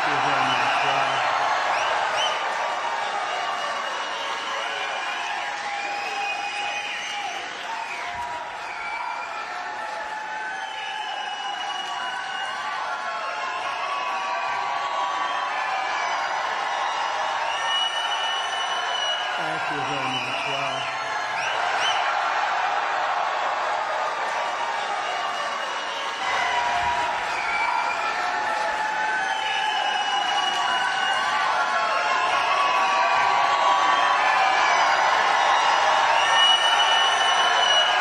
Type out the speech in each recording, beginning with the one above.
you very much. Thank you very much. Wow.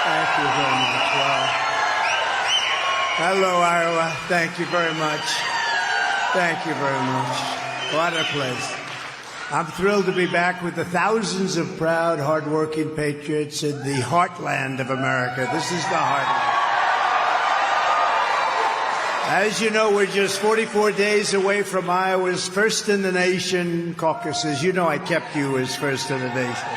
Thank you very much. Wow. Hello, Iowa. Thank you very much. Thank you very much. What a place. I'm thrilled to be back with the thousands of proud, hardworking patriots in the heartland of America. This is the heartland. As you know, we're just 44 days away from Iowa's first in the nation caucuses. You know I kept you as first in the nation.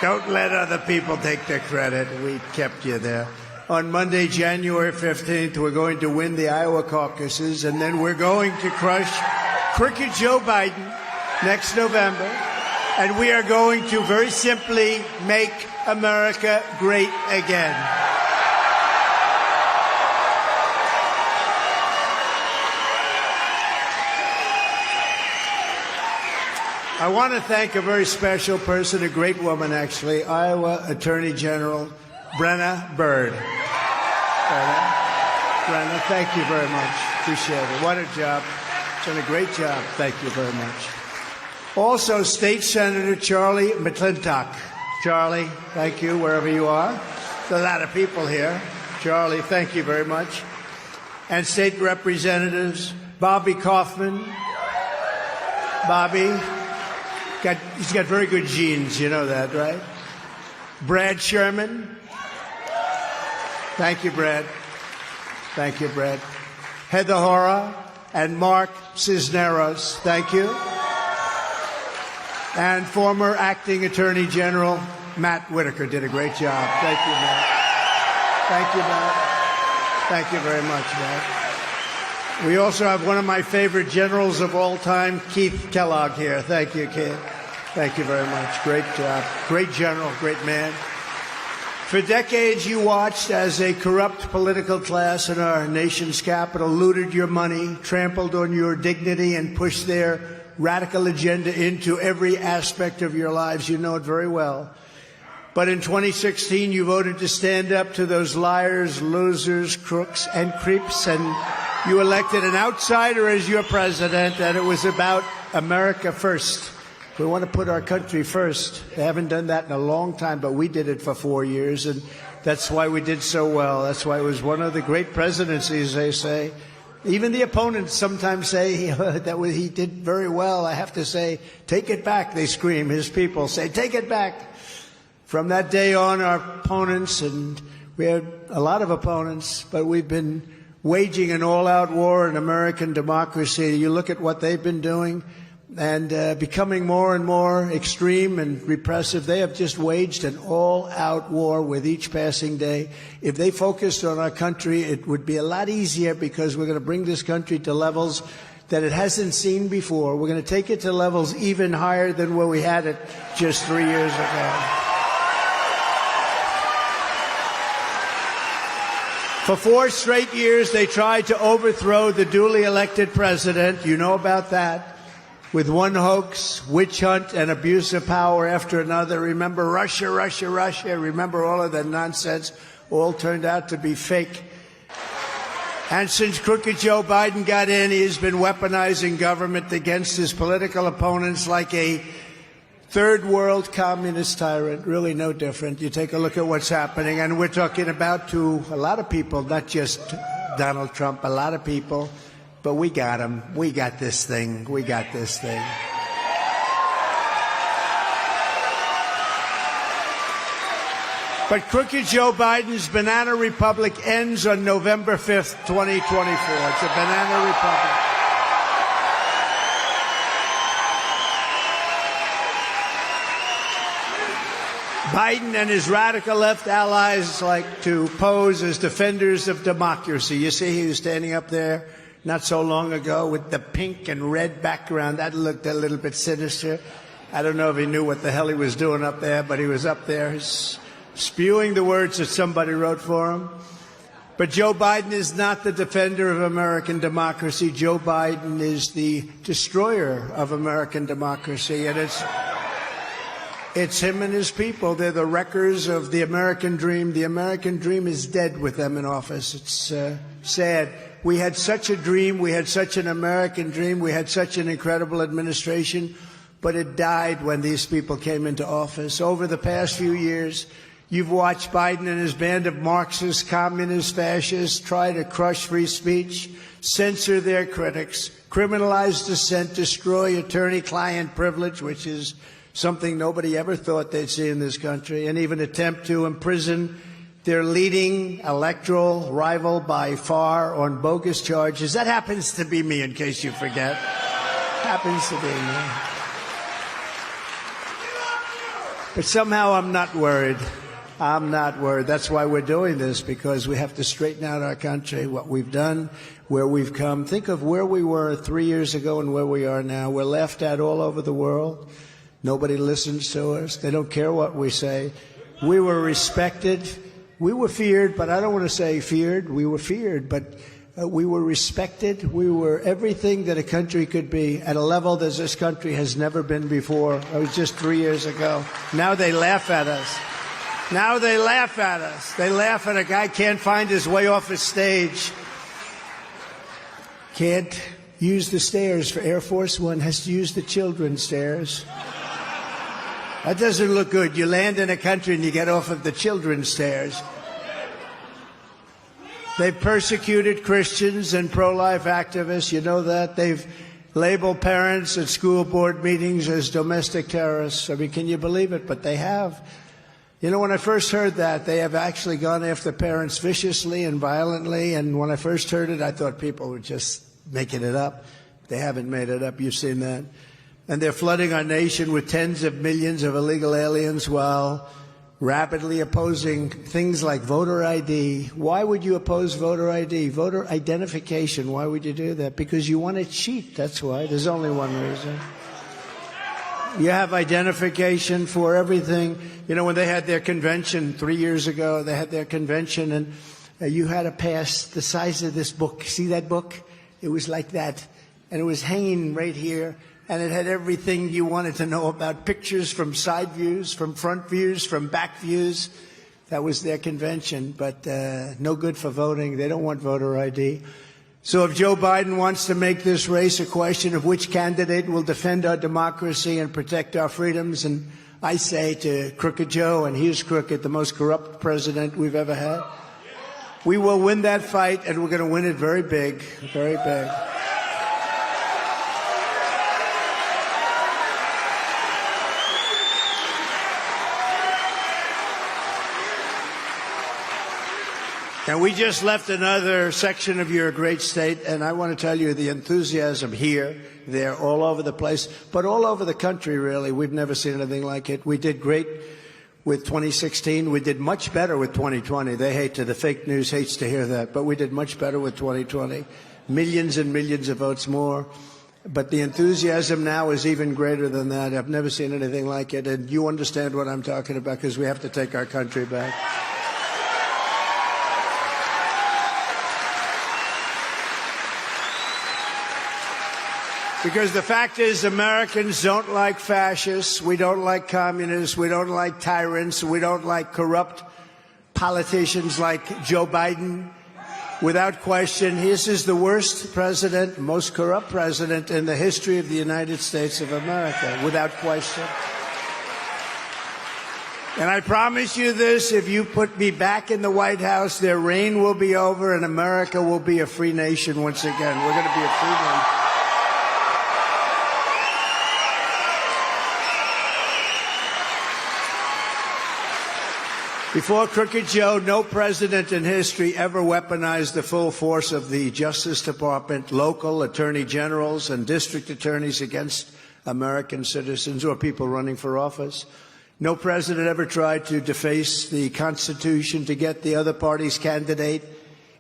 Don't let other people take the credit. We kept you there. On Monday, January 15th, we're going to win the Iowa caucuses, and then we're going to crush crooked Joe Biden next November, and we are going to very simply make America great again. I want to thank a very special person, a great woman actually, Iowa Attorney General Brenna Bird. Brenna, thank you very much. Appreciate it. What a job. Done a great job. Thank you very much. Also, State Senator Charlie McClintock. Charlie, thank you, wherever you are. There's a lot of people here. Charlie, thank you very much. And State Representatives Bobby Kaufman. Bobby, he's got very good genes, you know that, right? Brad Sherman. Thank you, Brad. Thank you, Brad. Heather Hora and Mark Cisneros. Thank you. And former Acting Attorney General Matt Whitaker did a great job. Thank you, Matt. Thank you, Matt. Thank you very much, Matt. We also have one of my favorite generals of all time, Keith Kellogg, here. Thank you, Keith. Thank you very much. Great job. Great general, great man. For decades, you watched as a corrupt political class in our nation's capital looted your money, trampled on your dignity, and pushed their radical agenda into every aspect of your lives. You know it very well. But in 2016, you voted to stand up to those liars, losers, crooks, and creeps, and you elected an outsider as your president, and it was about America first. We want to put our country first. They haven't done that in a long time, but we did it for 4 years, and that's why we did so well. That's why it was one of the great presidencies, they say. Even the opponents sometimes say that he did very well. I have to say, take it back, they scream. His people say, take it back. From that day on, our opponents, and we had a lot of opponents, but we've been waging an all-out war in American democracy. You look at what they've been doing, and becoming more and more extreme and repressive. They have just waged an all-out war with each passing day. If they focused on our country, it would be a lot easier, because we're going to bring this country to levels that it hasn't seen before. We're going to take it to levels even higher than where we had it just 3 years ago. For 4 straight years, they tried to overthrow the duly elected president. You know about that. With one hoax, witch hunt, and abuse of power after another. Remember Russia, Russia, Russia. Remember all of that nonsense. All turned out to be fake. And since crooked Joe Biden got in, he has been weaponizing government against his political opponents like a third world communist tyrant. Really no different. You take a look at what's happening. And we're talking about to a lot of people, not just Donald Trump, a lot of people. But we got him. We got this thing. We got this thing. But crooked Joe Biden's banana republic ends on November 5th, 2024. It's a banana republic. Biden and his radical left allies like to pose as defenders of democracy. You see, he was standing up there not so long ago with the pink and red background. That looked a little bit sinister. I don't know if he knew what the hell he was doing up there, but he was up there spewing the words that somebody wrote for him. But Joe Biden is not the defender of American democracy. Joe Biden is the destroyer of American democracy. And it's him and his people. They're the wreckers of the American dream. The American dream is dead with them in office. It's sad. We had such a dream. We had such an American dream. We had such an incredible administration. But it died when these people came into office. Over the past few years, you've watched Biden and his band of Marxists, communists, fascists try to crush free speech, censor their critics, criminalize dissent, destroy attorney-client privilege, which is something nobody ever thought they'd see in this country, and even attempt to imprison their leading electoral rival by far on bogus charges. That happens to be me, in case you forget. Happens to be me. But somehow I'm not worried. I'm not worried. That's why we're doing this, because we have to straighten out our country, what we've done, where we've come. Think of where we were 3 years ago and where we are now. We're laughed at all over the world. Nobody listens to us. They don't care what we say. We were respected. We were feared, but I don't want to say feared. We were feared, but we were respected. We were everything that a country could be at a level that this country has never been before. It was just 3 years ago. Now they laugh at us. Now they laugh at us. They laugh at a guy can't find his way off a stage. Can't use the stairs for Air Force One, has to use the children's stairs. That doesn't look good. You land in a country and you get off of the children's stairs. They've persecuted Christians and pro-life activists. You know that. They've labeled parents at school board meetings as domestic terrorists. I mean, can you believe it? But they have. You know, when I first heard that, they have actually gone after parents viciously and violently. And when I first heard it, I thought people were just making it up. They haven't made it up. You've seen that. And they're flooding our nation with tens of millions of illegal aliens while rapidly opposing things like voter ID. Why would you oppose voter ID? Voter identification. Why would you do that? Because you want to cheat. That's why. There's only one reason. You have identification for everything. You know, when they had their convention 3 years ago, they had their convention, and you had a pass the size of this book. See that book? It was like that. And it was hanging right here. And it had everything you wanted to know about, pictures from side views, from front views, from back views. That was their convention, but no good for voting. They don't want voter ID. So if Joe Biden wants to make this race a question of which candidate will defend our democracy and protect our freedoms, and I say to Crooked Joe, and he's crooked, the most corrupt president we've ever had, we will win that fight, and we're going to win it very big, very big. And we just left another section of your great state, and I want to tell you the enthusiasm here, there, all over the place, but all over the country, really. We've never seen anything like it. We did great with 2016. We did much better with 2020. The fake news hates to hear that, but we did much better with 2020. Millions and millions of votes more. But the enthusiasm now is even greater than that. I've never seen anything like it, and you understand what I'm talking about, because we have to take our country back. Because the fact is, Americans don't like fascists, we don't like communists, we don't like tyrants, we don't like corrupt politicians like Joe Biden. Without question, this is the worst president, most corrupt president in the history of the United States of America, without question. And I promise you this, if you put me back in the White House, their reign will be over and America will be a free nation once again. We're going to be a free nation. Before Crooked Joe, no president in history ever weaponized the full force of the Justice Department, local attorney generals, and district attorneys against American citizens or people running for office. No president ever tried to deface the Constitution to get the other party's candidate.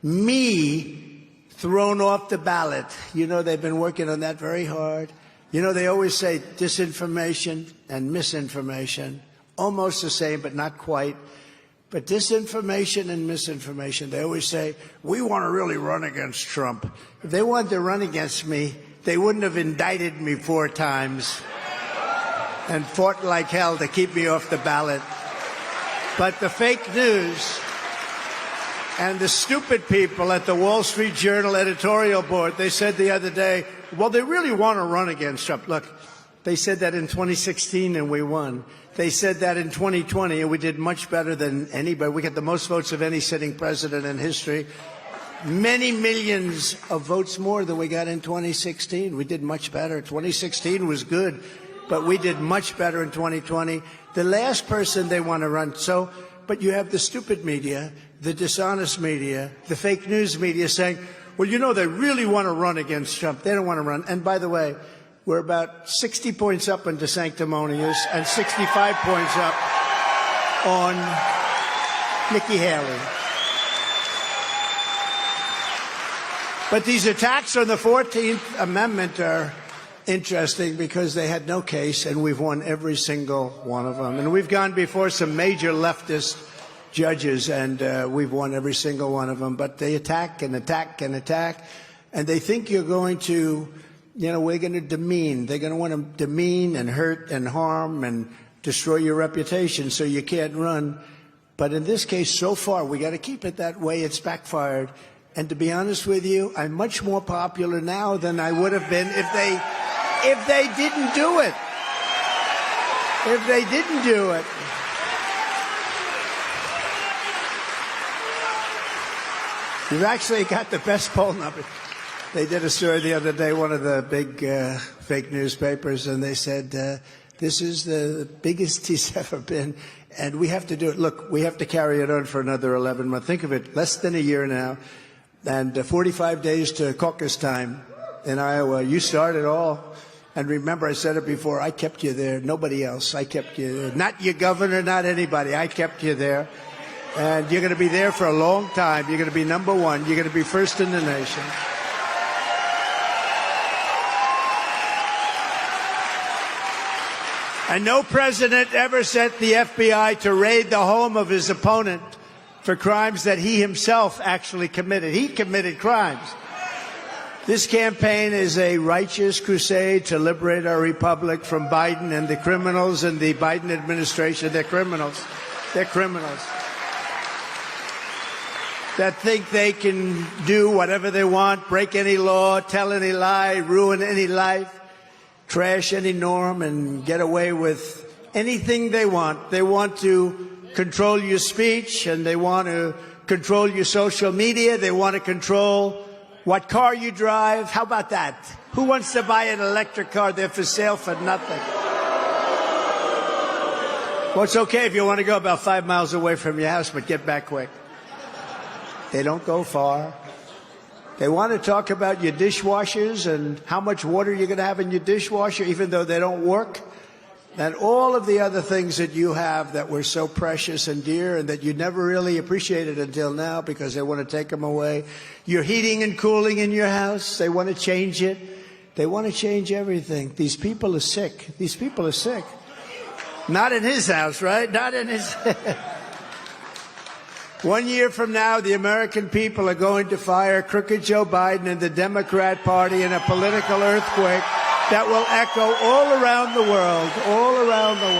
Me thrown off the ballot. You know, they've been working on that very hard. You know, they always say disinformation and misinformation, almost the same, but not quite. But disinformation and misinformation, they always say, we want to really run against Trump. If they wanted to run against me, they wouldn't have indicted me 4 times and fought like hell to keep me off the ballot. But the fake news and the stupid people at the Wall Street Journal editorial board, they said the other day, well, they really want to run against Trump. Look, they said that in 2016 and we won. They said that in 2020 and we did much better than anybody. We got the most votes of any sitting president in history. Many millions of votes more than we got in 2016. We did much better. 2016 was good, but we did much better in 2020. The last person they want to run. So, but you have the stupid media, the dishonest media, the fake news media saying, well, you know, they really want to run against Trump. They don't want to run. And by the way, we're about 60 points up on DeSanctimonious and 65 points up on Nikki Haley. But these attacks on the 14th Amendment are interesting because they had no case, and we've won every single one of them. And we've gone before some major leftist judges, and we've won every single one of them. But they attack and attack and attack, and they think you're going to, you know, we're going to demean. They're going to want to demean and hurt and harm and destroy your reputation so you can't run. But in this case, so far, we got to keep it that way. It's backfired. And to be honest with you, I'm much more popular now than I would have been if they didn't do it. If they didn't do it. You've actually got the best poll numbers. They did a story the other day, one of the big fake newspapers, and they said, this is the biggest he's ever been, and we have to do it. Look, we have to carry it on for another 11 months. Think of it, less than a year now, and 45 days to caucus time in Iowa. You start it all. And remember, I said it before, I kept you there. Nobody else. I kept you there. Not your governor, not anybody. I kept you there. And you're going to be there for a long time. You're going to be number one. You're going to be first in the nation. And no president ever sent the FBI to raid the home of his opponent for crimes that he himself actually committed. He committed crimes. This campaign is a righteous crusade to liberate our republic from Biden and the criminals in the Biden administration. They're criminals. They're criminals that think they can do whatever they want, break any law, tell any lie, ruin any life, trash any norm, and get away with anything they want. They want to control your speech, and they want to control your social media. They want to control what car you drive. How about that? Who wants to buy an electric car? They're for sale for nothing. Well, it's okay if you want to go about 5 miles away from your house, but get back quick. They don't go far. They want to talk about your dishwashers and how much water you're going to have in your dishwasher, even though they don't work. And all of the other things that you have that were so precious and dear and that you never really appreciated until now because they want to take them away. Your heating and cooling in your house, they want to change it. They want to change everything. These people are sick. These people are sick. Not in his house, right? Not in his... 1 year from now, the American people are going to fire crooked Joe Biden and the Democrat Party in a political earthquake that will echo all around the world, all around the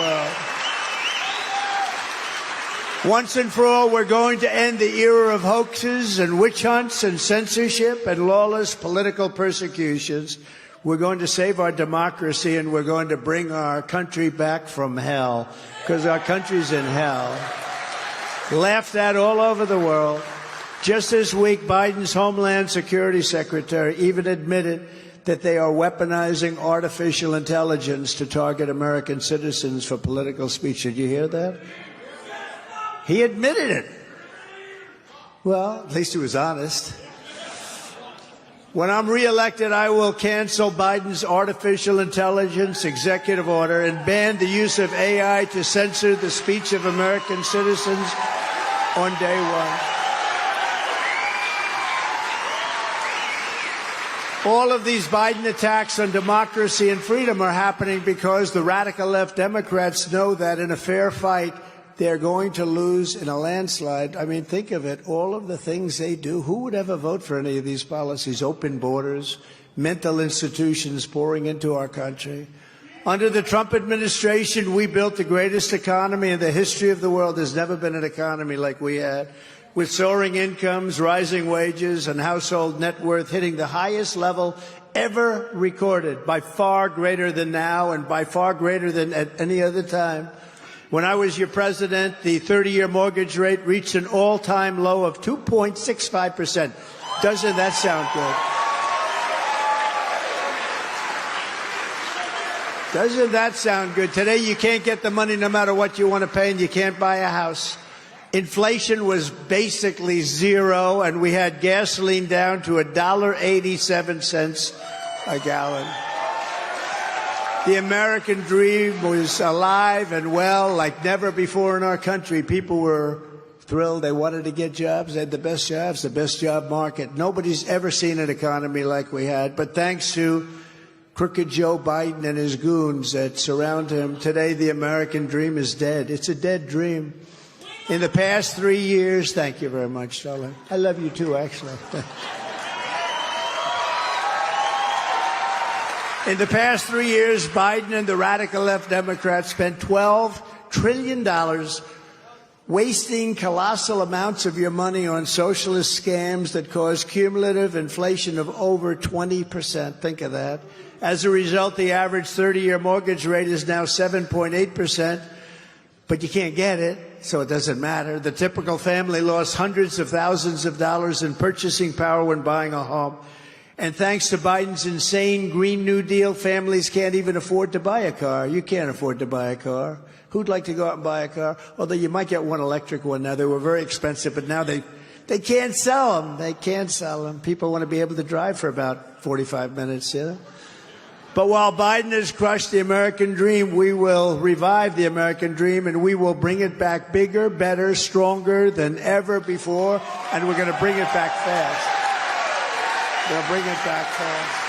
world. Once and for all, we're going to end the era of hoaxes and witch hunts and censorship and lawless political persecutions. We're going to save our democracy, and we're going to bring our country back from hell, because our country's in hell. Laughed at all over the world. Just this week, Biden's Homeland Security Secretary even admitted that they are weaponizing artificial intelligence to target American citizens for political speech. Did you hear that? He admitted it. Well, at least he was honest. When I'm reelected, I will cancel Biden's artificial intelligence executive order and ban the use of AI to censor the speech of American citizens on day one. All of these Biden attacks on democracy and freedom are happening because the radical left Democrats know that in a fair fight, they're going to lose in a landslide. I mean, think of it. All of the things they do. Who would ever vote for any of these policies? Open borders, mental institutions pouring into our country. Under the Trump administration, we built the greatest economy in the history of the world. There's never been an economy like we had, with soaring incomes, rising wages, and household net worth hitting the highest level ever recorded, by far greater than now and by far greater than at any other time. When I was your president, the 30-year mortgage rate reached an all-time low of 2.65%. Doesn't that sound good? Doesn't that sound good? Today, you can't get the money no matter what you want to pay, and you can't buy a house. Inflation was basically zero, and we had gasoline down to $1.87 a gallon. The American dream was alive and well like never before in our country. People were thrilled. They wanted to get jobs. They had the best jobs, the best job market. Nobody's ever seen an economy like we had. But thanks to crooked Joe Biden and his goons that surround him, today the American dream is dead. It's a dead dream. In the past 3 years, thank you very much, darling. I love you too, actually. In the past 3 years, Biden and the radical left Democrats spent $12 trillion wasting colossal amounts of your money on socialist scams that caused cumulative inflation of over 20%. Think of that. As a result, the average 30-year mortgage rate is now 7.8%, but you can't get it, so it doesn't matter. The typical family lost hundreds of thousands of dollars in purchasing power when buying a home. And thanks to Biden's insane Green New Deal, families can't even afford to buy a car. You can't afford to buy a car. Who'd like to go out and buy a car? Although you might get one electric one now. They were very expensive, but now they can't sell them. They can't sell them. People want to be able to drive for about 45 minutes, you know? But while Biden has crushed the American dream, we will revive the American dream, and we will bring it back bigger, better, stronger than ever before, and we're going to bring it back fast. We'll bring it back fast.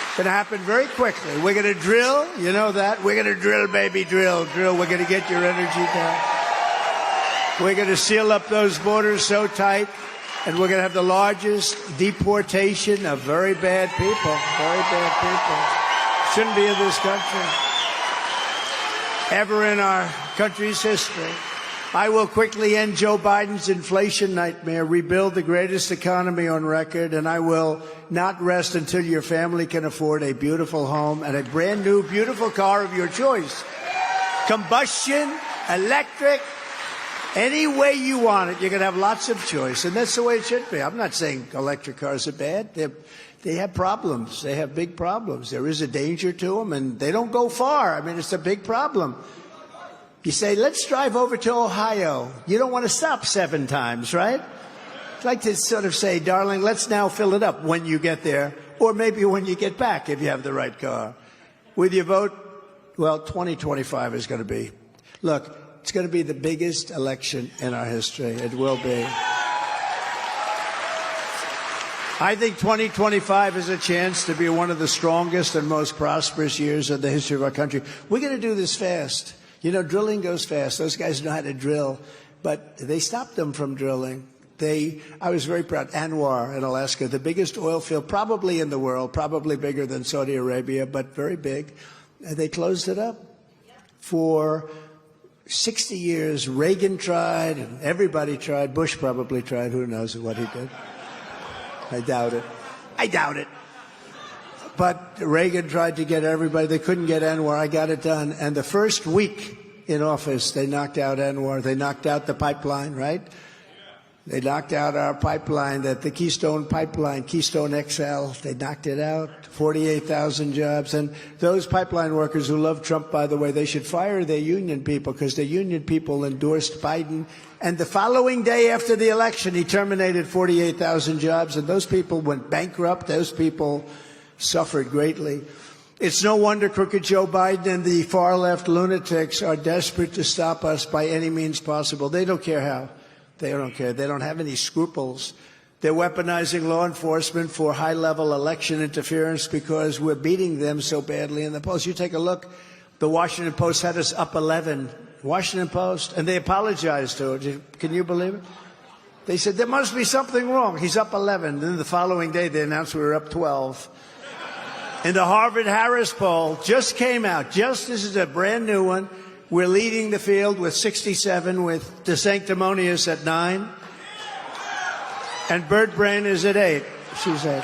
It's going to happen very quickly. We're going to drill. You know that. We're going to drill, baby, drill, drill. We're going to get your energy down. We're going to seal up those borders so tight, and we're going to have the largest deportation of very bad people. Very bad people. Shouldn't be in this country. Ever in our country's history. I will quickly end Joe Biden's inflation nightmare, rebuild the greatest economy on record, and I will not rest until your family can afford a beautiful home and a brand new, beautiful car of your choice. Combustion, electric, any way you want it, you're going to have lots of choice, and that's the way it should be. I'm not saying electric cars are bad. They have problems. They have big problems. There is a danger to them, and they don't go far. I mean, it's a big problem. You say, let's drive over to Ohio. You don't want to stop 7 times, right? I'd like to sort of say, darling, let's now fill it up when you get there, or maybe when you get back if you have the right car. With your vote, well, 2025 is going to be. Look, it's going to be the biggest election in our history. It will be. I think 2025 is a chance to be one of the strongest and most prosperous years in the history of our country. We're going to do this fast. You know, drilling goes fast. Those guys know how to drill, but they stopped them from drilling. I was very proud. ANWR in Alaska, the biggest oil field probably in the world, probably bigger than Saudi Arabia, but very big. They closed it up. For 60 years, Reagan tried, and everybody tried. Bush probably tried. Who knows what he did? I doubt it. I doubt it. But Reagan tried to get everybody. They couldn't get ANWR. I got it done. And the first week in office, they knocked out ANWR. They knocked out the pipeline, right? They knocked out our pipeline, the Keystone Pipeline, Keystone XL. They knocked it out, 48,000 jobs. And those pipeline workers who love Trump, by the way, they should fire their union people because the union people endorsed Biden. And the following day after the election, he terminated 48,000 jobs. And those people went bankrupt. Those people suffered greatly. It's no wonder crooked Joe Biden and the far-left lunatics are desperate to stop us by any means possible. They don't care how. They don't care. They don't have any scruples. They're weaponizing law enforcement for high-level election interference because we're beating them so badly in the polls. You take a look. The Washington Post had us up 11. Washington Post, and they apologized to it. Can you believe it? They said, there must be something wrong. He's up 11. Then the following day, they announced we were up 12. And the Harvard-Harris poll just came out. This is a brand new one. We're leading the field with 67, with DeSanctimonious at 9. And Bird Brain is at 8. She's 8.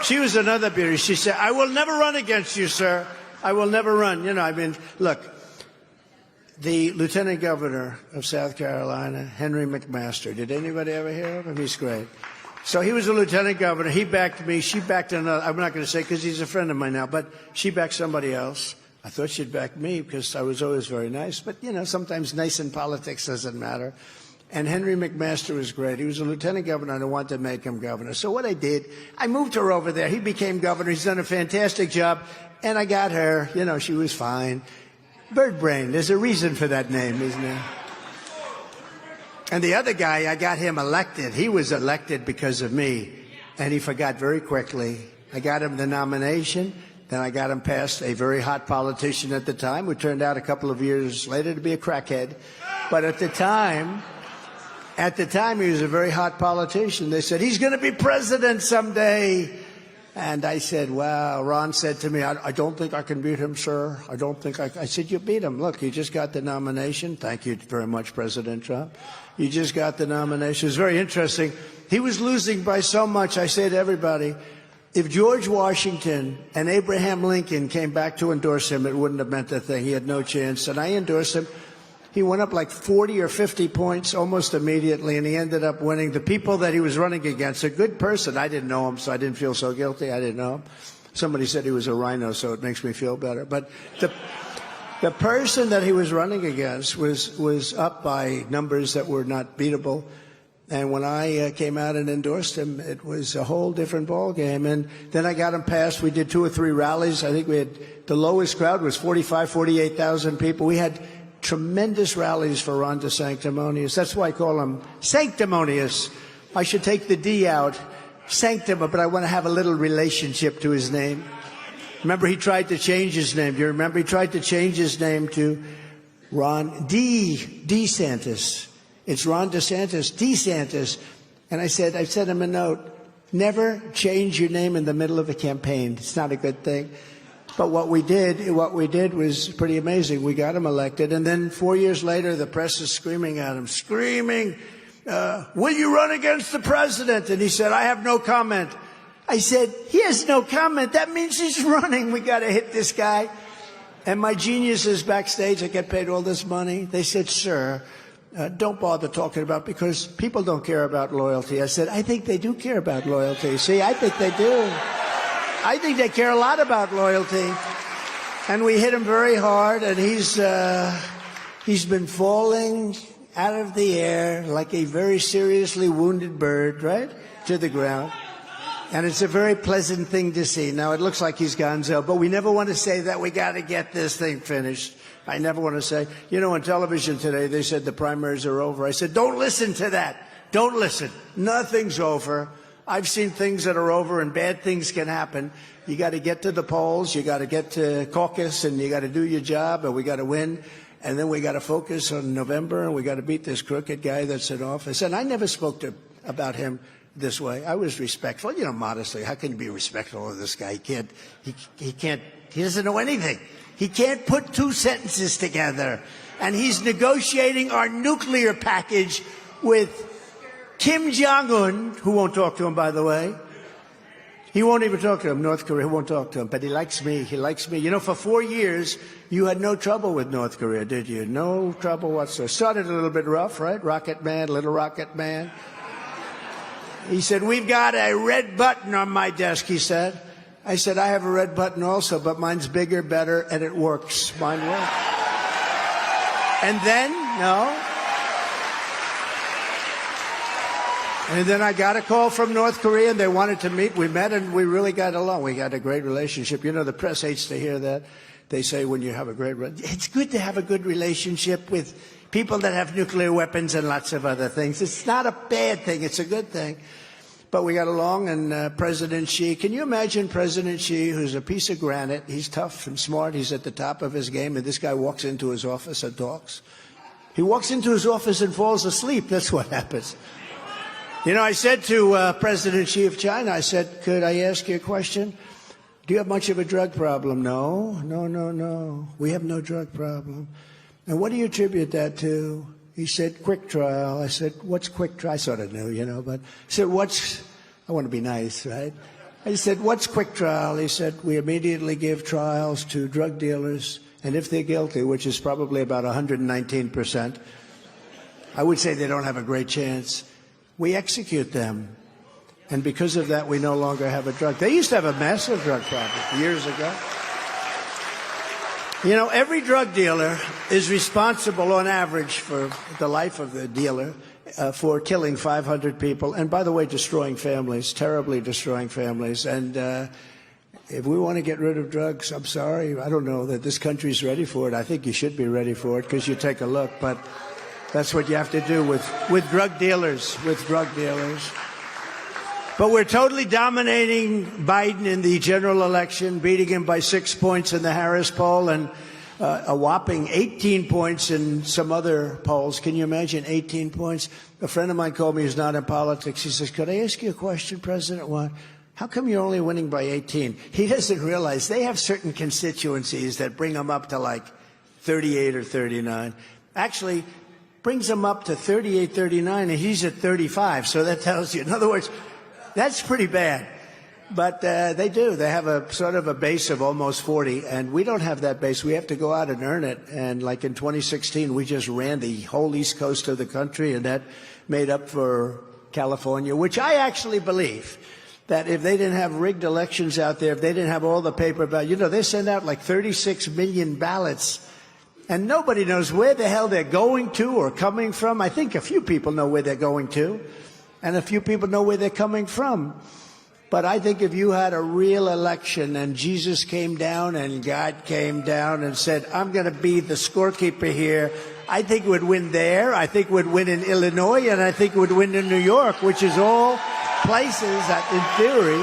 She was another beauty. She said, I will never run against you, sir. I will never run. You know, I mean, look, the Lieutenant Governor of South Carolina, Henry McMaster. Did anybody ever hear of him? He's great. So he was a lieutenant governor. He backed me. She backed another. I'm not going to say because he's a friend of mine now, but she backed somebody else. I thought she'd back me because I was always very nice. But, you know, sometimes nice in politics doesn't matter. And Henry McMaster was great. He was a lieutenant governor, and I wanted to make him governor. So what I did, I moved her over there. He became governor. He's done a fantastic job. And I got her. You know, she was fine. Bird Brain. There's a reason for that name, isn't there? And the other guy, I got him elected. He was elected because of me. And he forgot very quickly. I got him the nomination. Then I got him past a very hot politician at the time, who turned out a couple of years later to be a crackhead. But at the time, he was a very hot politician. They said, he's going to be president someday. And I said, well, Ron said to me, I don't think I can beat him, sir. I said, you beat him. Look, you just got the nomination. Thank you very much, President Trump. You just got the nomination. It was very interesting. He was losing by so much. I say to everybody, if George Washington and Abraham Lincoln came back to endorse him, it wouldn't have meant a thing. He had no chance. And I endorsed him. He went up like 40 or 50 points almost immediately, and he ended up winning. The people that he was running against, a good person. I didn't know him, so I didn't feel so guilty. I didn't know him. Somebody said he was a rhino, so it makes me feel better. But the person that he was running against was up by numbers that were not beatable. And when I came out and endorsed him, it was a whole different ballgame. And then I got him passed. We did 2 or 3 rallies. I think we had the lowest crowd was 48,000 people. We had tremendous rallies for Ron DeSanctimonious. That's why I call him Sanctimonious. I should take the D out, Sanctum, but I want to have a little relationship to his name. Remember, he tried to change his name. Do you remember? He tried to change his name to Ron DeSantis. It's Ron DeSantis, DeSantis. And I sent him a note. Never change your name in the middle of a campaign. It's not a good thing. But what we did was pretty amazing. We got him elected, and then 4 years later, the press is screaming at him, will you run against the president? And he said, I have no comment. I said, he has no comment. That means he's running. We got to hit this guy. And my geniuses backstage, I get paid all this money. They said, sir, don't bother talking about, because people don't care about loyalty. I said, I think they do care about loyalty. See, I think they do. I think they care a lot about loyalty. And we hit him very hard, and he's been falling out of the air like a very seriously wounded bird, right, to the ground. And it's a very pleasant thing to see. Now, it looks like he's gonzo, but we never want to say that. We got to get this thing finished. I never want to say, you know, on television today, they said the primaries are over. I said, don't listen to that. Don't listen. Nothing's over. I've seen things that are over, and bad things can happen. You got to get to the polls, you got to get to caucus, and you got to do your job, and we got to win. And then we got to focus on November, and we got to beat this crooked guy that's in office. And I never spoke about him this way. I was respectful, you know, modestly. How can you be respectful of this guy? He doesn't know anything. He can't put 2 sentences together. And he's negotiating our nuclear package with Kim Jong-un, who won't talk to him, by the way. He won't even talk to him. North Korea won't talk to him, but he likes me. He likes me. You know, for 4 years, you had no trouble with North Korea, did you? No trouble whatsoever. Started a little bit rough, right? Rocket Man, little Rocket Man. He said, we've got a red button on my desk, he said. I said, I have a red button also, but mine's bigger, better, and it works. Mine works. And then, no. And then I got a call from North Korea, and they wanted to meet. We met, and we really got along. We had a great relationship. You know, the press hates to hear that. They say when you have a great relationship. It's good to have a good relationship with people that have nuclear weapons and lots of other things. It's not a bad thing. It's a good thing. but we got along. And President Xi, can you imagine President Xi, who's a piece of granite? He's tough and smart. He's at the top of his game. And this guy walks into his office and talks. He walks into his office and falls asleep. That's what happens. You know, I said to President Xi of China, I said, could I ask you a question? Do you have much of a drug problem? No. We have no drug problem. And what do you attribute that to? He said, quick trial. I said, what's quick trial? I sort of knew, you know, but he said, I want to be nice, right? I said, what's quick trial? He said, we immediately give trials to drug dealers, and if they're guilty, which is probably about 119%, I would say they don't have a great chance, we execute them. And because of that, we no longer have a drug. They used to have a massive drug problem years ago. You know, every drug dealer is responsible on average for the life of the dealer for killing 500 people. And by the way, destroying families, terribly destroying families. And if we want to get rid of drugs, I'm sorry, I don't know that this country's ready for it. I think you should be ready for it because you take a look. But that's what you have to do with drug dealers, But we're totally dominating Biden in the general election, beating him by 6 points in the Harris poll and a whopping 18 points in some other polls. Can you imagine 18 points? A friend of mine called me who's not in politics. He says, could I ask you a question, President? What? How come you're only winning by 18? He doesn't realize they have certain constituencies that bring them up to like 38 or 39. Actually, brings them up to 38, 39, and he's at 35. So that tells you, in other words, that's pretty bad. But they do. They have a sort of a base of almost 40, and we don't have that base. We have to go out and earn it. And like in 2016, we just ran the whole East Coast of the country, and that made up for California, which I actually believe that if they didn't have rigged elections out there, if they didn't have all the paper ballots, you know, they send out like 36 million ballots, and nobody knows where the hell they're going to or coming from. I think a few people know where they're going to, and a few people know where they're coming from. But I think if you had a real election and Jesus came down and God came down and said, I'm going to be the scorekeeper here, I think it would win there. I think it would win in Illinois, and I think it would win in New York, which is all places that, in theory,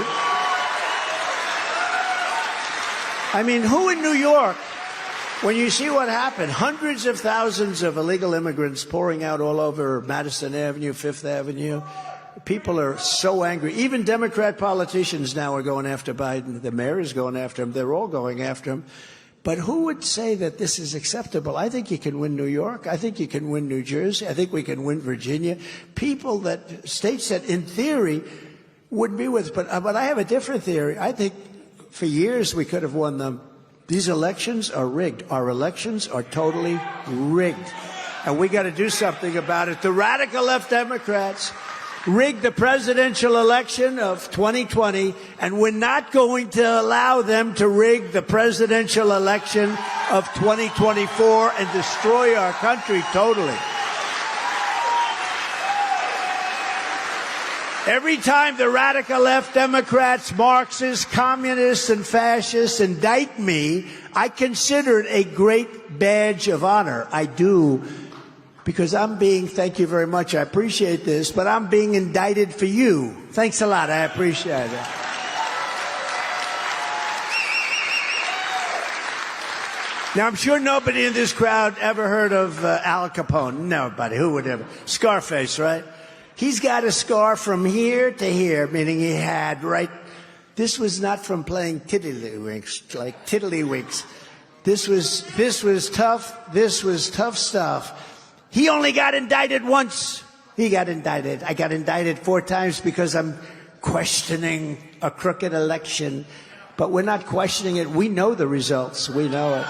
I mean, who in New York, when you see what happened, hundreds of thousands of illegal immigrants pouring out all over Madison Avenue, Fifth Avenue, people are so angry. Even Democrat politicians now are going after Biden. The mayor is going after him. They're all going after him. But who would say that this is acceptable? I think you can win New York. I think you can win New Jersey. I think we can win Virginia. States that in theory would be with, but I have a different theory. I think for years we could have won them. These elections are rigged. Our elections are totally rigged. And we got to do something about it. The radical left Democrats rigged the presidential election of 2020, and we're not going to allow them to rig the presidential election of 2024 and destroy our country totally. Every time the radical left Democrats, Marxists, communists, and fascists indict me, I consider it a great badge of honor. I do. Because I'm being, thank you very much, I appreciate this, but I'm being indicted for you. Thanks a lot, I appreciate it. Now, I'm sure nobody in this crowd ever heard of Al Capone. Nobody, who would ever? Scarface, right? He's got a scar from here to here, meaning he had, right? This was not from playing tiddlywinks, like tiddlywinks. This was tough stuff. He only got indicted once. He got indicted. I got indicted 4 times because I'm questioning a crooked election. But we're not questioning it. We know the results. We know it.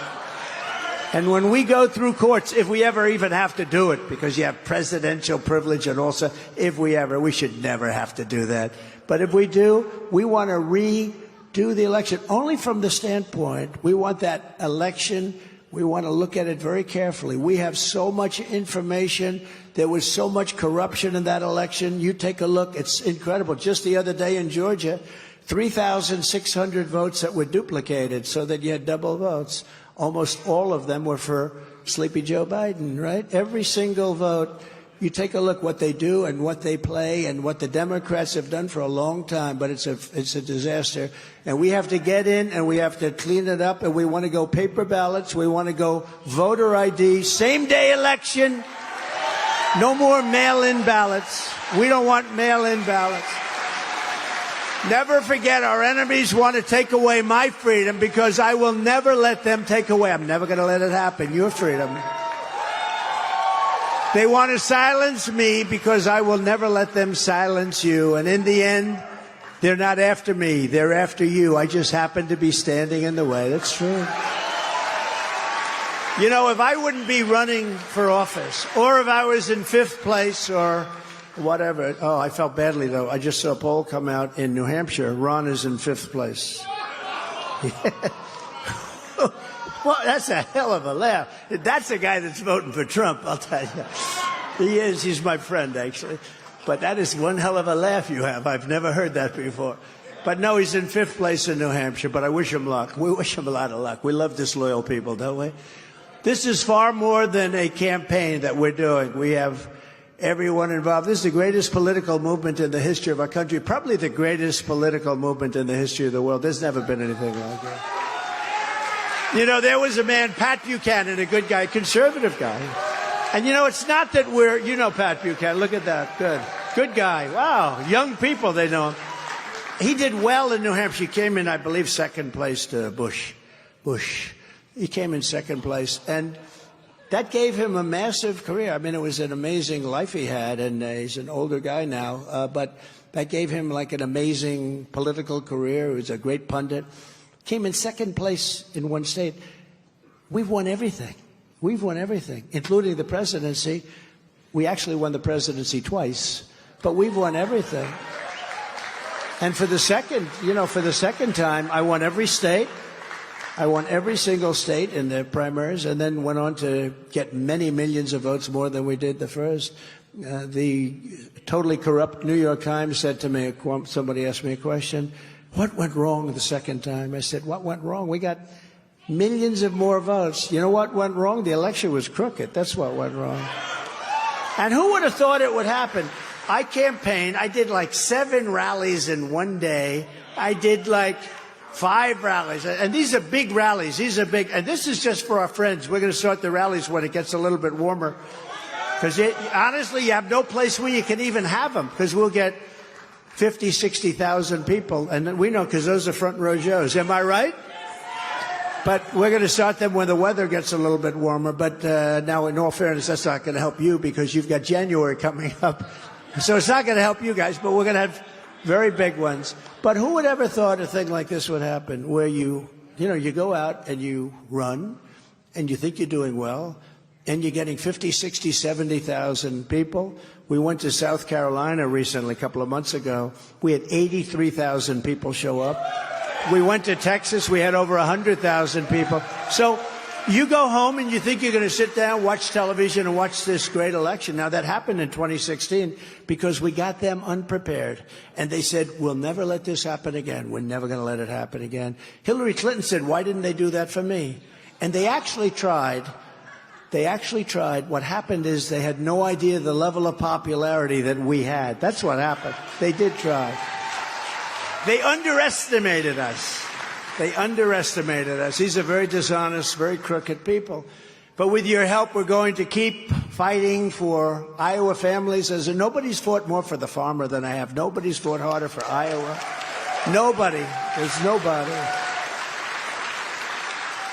And when we go through courts, if we ever even have to do it, because you have presidential privilege, and also we should never have to do that. But if we do, we want to redo the election only from the standpoint we want that election. We want to look at it very carefully. We have so much information. There was so much corruption in that election. You take a look. It's incredible. Just the other day in Georgia, 3,600 votes that were duplicated so that you had double votes. Almost all of them were for Sleepy Joe Biden, right? Every single vote. You take a look what they do and what they play and what the Democrats have done for a long time, but it's a disaster. And we have to get in and we have to clean it up, and we want to go paper ballots. We want to go voter ID, same-day election. No more mail-in ballots. We don't want mail-in ballots. Never forget, our enemies want to take away my freedom because I will never let them take away. I'm never going to let it happen. Your freedom. They want to silence me because I will never let them silence you. And in the end, they're not after me. They're after you. I just happen to be standing in the way. That's true. You know, if I wouldn't be running for office, or if I was in fifth place or whatever. Oh, I felt badly, though. I just saw a poll come out in New Hampshire. Ron is in fifth place. Well, that's a hell of a laugh. That's a guy that's voting for Trump, I'll tell you. He is. He's my friend, actually. But that is one hell of a laugh you have. I've never heard that before. But no, he's in fifth place in New Hampshire, but I wish him luck. We wish him a lot of luck. We love disloyal people, don't we? This is far more than a campaign that we're doing. We have everyone involved. This is the greatest political movement in the history of our country, probably the greatest political movement in the history of the world. There's never been anything like that. You know, there was a man, Pat Buchanan, a good guy, conservative guy. And, you know, it's not that we're, you know Pat Buchanan, look at that, good. Good guy, wow, young people, they know him. He did well in New Hampshire. He came in, I believe, second place to Bush. He came in second place, and that gave him a massive career. I mean, it was an amazing life he had, and he's an older guy now, but that gave him like an amazing political career. He was a great pundit. Came in second place in one state. We've won everything. We've won everything, including the presidency. We actually won the presidency twice, but we've won everything. And for the second time, I won every state. I won every single state in the primaries, and then went on to get many millions of votes more than we did the first. The totally corrupt New York Times said to me, somebody asked me a question, what went wrong the second time? I said, what went wrong? We got millions of more votes. You know what went wrong? The election was crooked. That's what went wrong. And who would have thought it would happen? I campaigned. I did like 7 rallies in one day. I did like 5 rallies. And these are big rallies. These are big. And this is just for our friends. We're going to start the rallies when it gets a little bit warmer. Because honestly, you have no place where you can even have them. Because we'll get 50, 60,000 people. And we know because those are front row shows. Am I right? But we're going to start them when the weather gets a little bit warmer. But now, in all fairness, that's not going to help you because you've got January coming up. So it's not going to help you guys, but we're going to have very big ones. But who would ever thought a thing like this would happen where you go out and you run and you think you're doing well and you're getting 50, 60, 70,000 people. We went to South Carolina recently, a couple of months ago. We had 83,000 people show up. We went to Texas. We had over 100,000 people. So you go home and you think you're going to sit down, watch television, and watch this great election. Now, that happened in 2016 because we got them unprepared. And they said, we'll never let this happen again. We're never going to let it happen again. Hillary Clinton said, why didn't they do that for me? And they actually tried. What happened is they had no idea the level of popularity that we had. That's what happened. They did try. They underestimated us. These are very dishonest, very crooked people. But with your help, we're going to keep fighting for Iowa families. Nobody's fought more for the farmer than I have. Nobody's fought harder for Iowa. Nobody. There's nobody.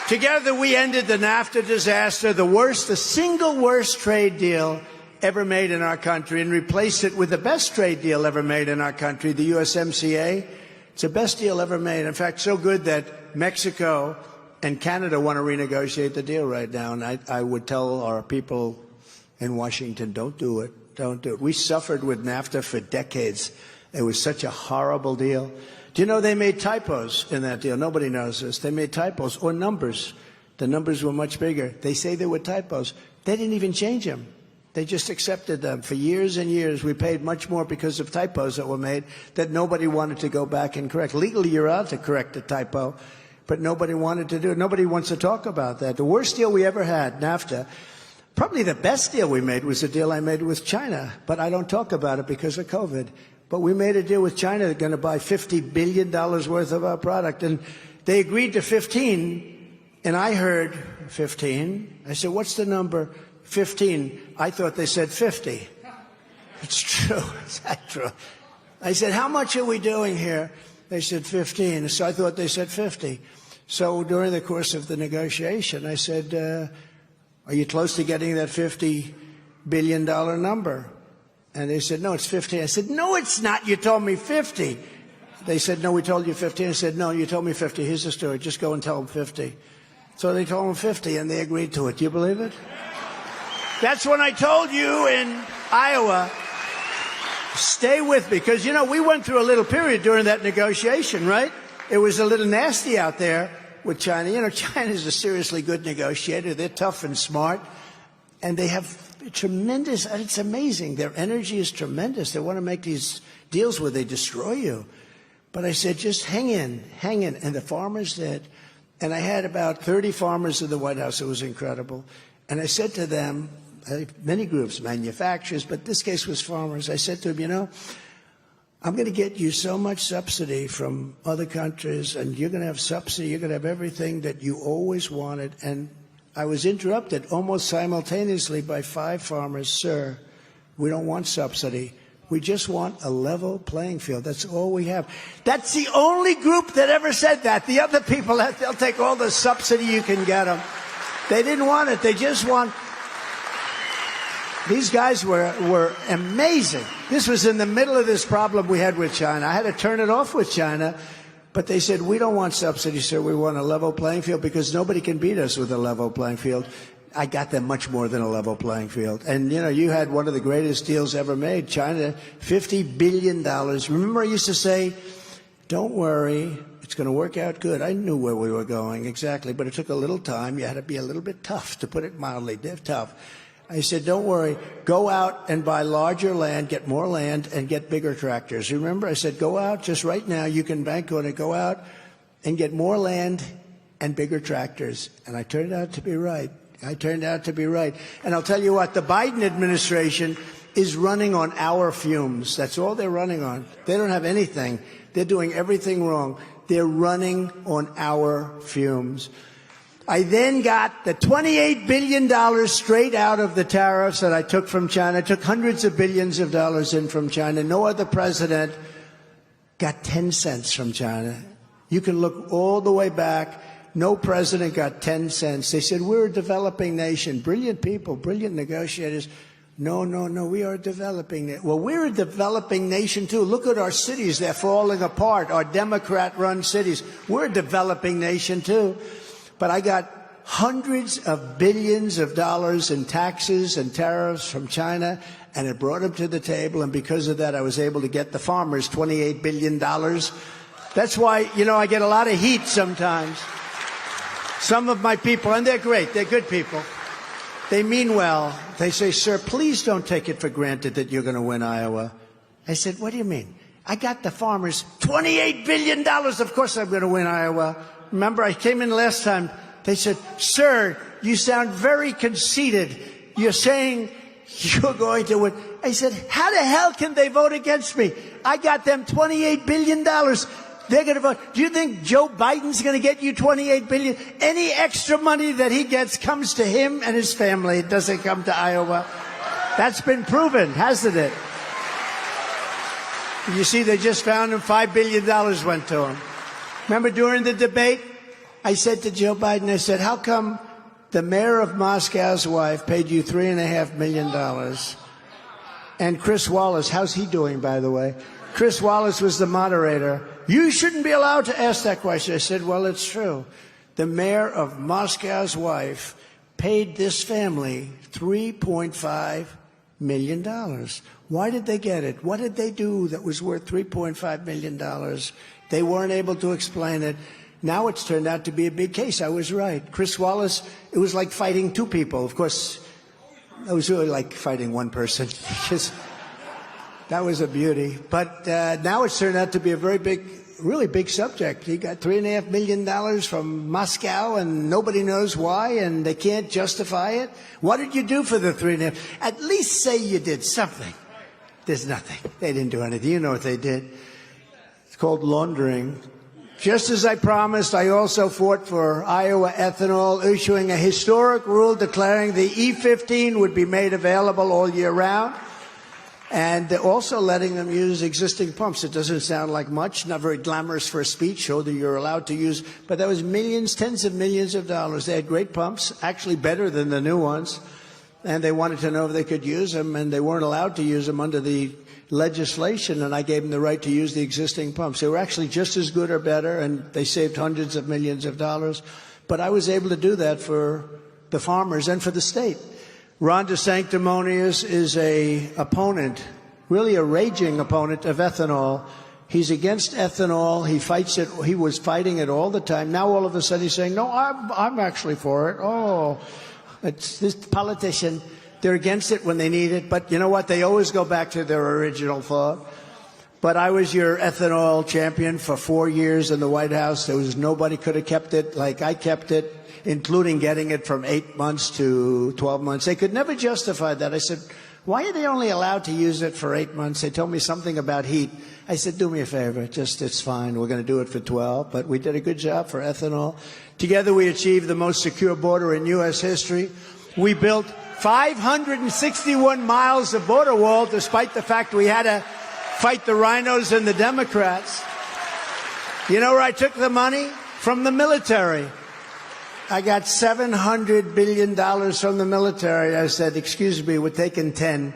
Together, we ended the NAFTA disaster, the single worst trade deal ever made in our country, and replaced it with the best trade deal ever made in our country, the USMCA. It's the best deal ever made. In fact, so good that Mexico and Canada want to renegotiate the deal right now. And I would tell our people in Washington, don't do it. Don't do it. We suffered with NAFTA for decades. It was such a horrible deal. Do you know they made typos in that deal? Nobody knows this. They made typos or numbers. The numbers were much bigger. They say they were typos. They didn't even change them. They just accepted them. For years and years, we paid much more because of typos that were made that nobody wanted to go back and correct. Legally, you're allowed to correct a typo, but nobody wanted to do it. Nobody wants to talk about that. The worst deal we ever had, NAFTA, Probably the best deal we made was a deal I made with China, but I don't talk about it because of COVID. But we made a deal with China. They're going to buy $50 billion worth of our product. And they agreed to 15, and I heard 15. I said, what's the number? 15. I thought they said 50. It's true. Is that true? I said, how much are we doing here? They said 15. So I thought they said 50. So during the course of the negotiation, I said, are you close to getting that $50 billion number? And they said, no, it's 15. I said, no, it's not. You told me 50. They said, no, we told you 50. I said, no, you told me 50. Here's the story. Just go and tell them 50. So they told them 50, and they agreed to it. Do you believe it? That's when I told you in Iowa, stay with me. Because, you know, we went through a little period during that negotiation, right? It was a little nasty out there with China. You know, China is a seriously good negotiator. They're tough and smart. And they have tremendous, it's amazing. Their energy is tremendous. They want to make these deals where they destroy you. But I said, just hang in. And the farmers did. And I had about 30 farmers in the White House. It was incredible. And I said to them, many groups, manufacturers, but this case was farmers. I said to them, you know, I'm going to get you so much subsidy from other countries, and you're going to have subsidy. You're going to have everything that you always wanted. And I was interrupted almost simultaneously by 5 farmers. Sir, we don't want subsidy. We just want a level playing field. That's all we have. That's the only group that ever said that. The other people, they'll take all the subsidy you can get them. They didn't want it. They just want... These guys were amazing. This was in the middle of this problem we had with China. I had to turn it off with China. But they said, we don't want subsidy, sir. We want a level playing field because nobody can beat us with a level playing field. I got them much more than a level playing field. And, you know, you had one of the greatest deals ever made. China, $50 billion. Remember I used to say, don't worry, it's going to work out good. I knew where we were going exactly, but it took a little time. You had to be a little bit tough, to put it mildly. They're tough. I said, don't worry, go out and buy larger land, get more land, and get bigger tractors. Remember, I said, go out just right now. You can bank on it. Go out and get more land and bigger tractors. And I turned out to be right. And I'll tell you what, the Biden administration is running on our fumes. That's all they're running on. They don't have anything. They're doing everything wrong. They're running on our fumes. I then got the $28 billion straight out of the tariffs that I took from China. I took hundreds of billions of dollars in from China. No other president got 10 cents from China. You can look all the way back. No president got 10 cents. They said, we're a developing nation. Brilliant people, brilliant negotiators. No, we are a developing nation. Well, we're a developing nation, too. Look at our cities. They're falling apart, our Democrat-run cities. We're a developing nation, too. But I got hundreds of billions of dollars in taxes and tariffs from China, and it brought them to the table. And because of that, I was able to get the farmers $28 billion. That's why, you know, I get a lot of heat sometimes. Some of my people, and they're great, they're good people. They mean well. They say, sir, please don't take it for granted that you're going to win Iowa. I said, what do you mean? I got the farmers $28 billion. Of course I'm going to win Iowa. Remember, I came in last time. They said, sir, you sound very conceited. You're saying you're going to win. I said, how the hell can they vote against me? I got them $28 billion. They're going to vote. Do you think Joe Biden's going to get you $28 billion? Any extra money that he gets comes to him and his family. It doesn't come to Iowa. That's been proven, hasn't it? You see, they just found him $5 billion went to him. Remember during the debate, I said to Joe Biden, I said, how come the mayor of Moscow's wife paid you $3.5 million? And Chris Wallace, how's he doing, by the way? Chris Wallace was the moderator. You shouldn't be allowed to ask that question. I said, well, it's true. The mayor of Moscow's wife paid this family $3.5 million. Why did they get it? What did they do that was worth $3.5 million? They weren't able to explain it. Now it's turned out to be a big case. I was right. Chris Wallace, it was like fighting 2 people. Of course, it was really like fighting 1 person. Because that was a beauty. But now it's turned out to be a very big really big subject. He got $3.5 million from Moscow, and nobody knows why, and they can't justify it. What did you do for the 3.5? At least say you did something. There's nothing. They didn't do anything. You know what they did. It's called laundering. Just as I promised, I also fought for Iowa ethanol, issuing a historic rule declaring the E15 would be made available all year round, and also letting them use existing pumps. It doesn't sound like much, not very glamorous for a speech, show that you're allowed to use, but that was millions, tens of millions of dollars. They had great pumps, actually better than the new ones, and they wanted to know if they could use them, and they weren't allowed to use them under the legislation, and I gave them the right to use the existing pumps. They were actually just as good or better, and they saved hundreds of millions of dollars. But I was able to do that for the farmers and for the state. Ron DeSanctimonious is a opponent, really a raging opponent of ethanol. He's against ethanol. He fights it. He was fighting it all the time. Now all of a sudden he's saying, no, I'm actually for it. Oh, it's this politician. They're against it when they need it, but you know what? They always go back to their original thought. But I was your ethanol champion for 4 years in the White House. There was nobody could have kept it like I kept it, including getting it from 8 months to 12 months. They could never justify that. I said, why are they only allowed to use it for 8 months? They told me something about heat. I said, do me a favor, it's fine. We're going to do it for 12. But we did a good job for ethanol. Together we achieved the most secure border in U.S. history. We built 561 miles of border wall, despite the fact we had to fight the rhinos and the Democrats. You know where I took the money? From the military. I got $700 billion from the military. I said, excuse me, we're taking 10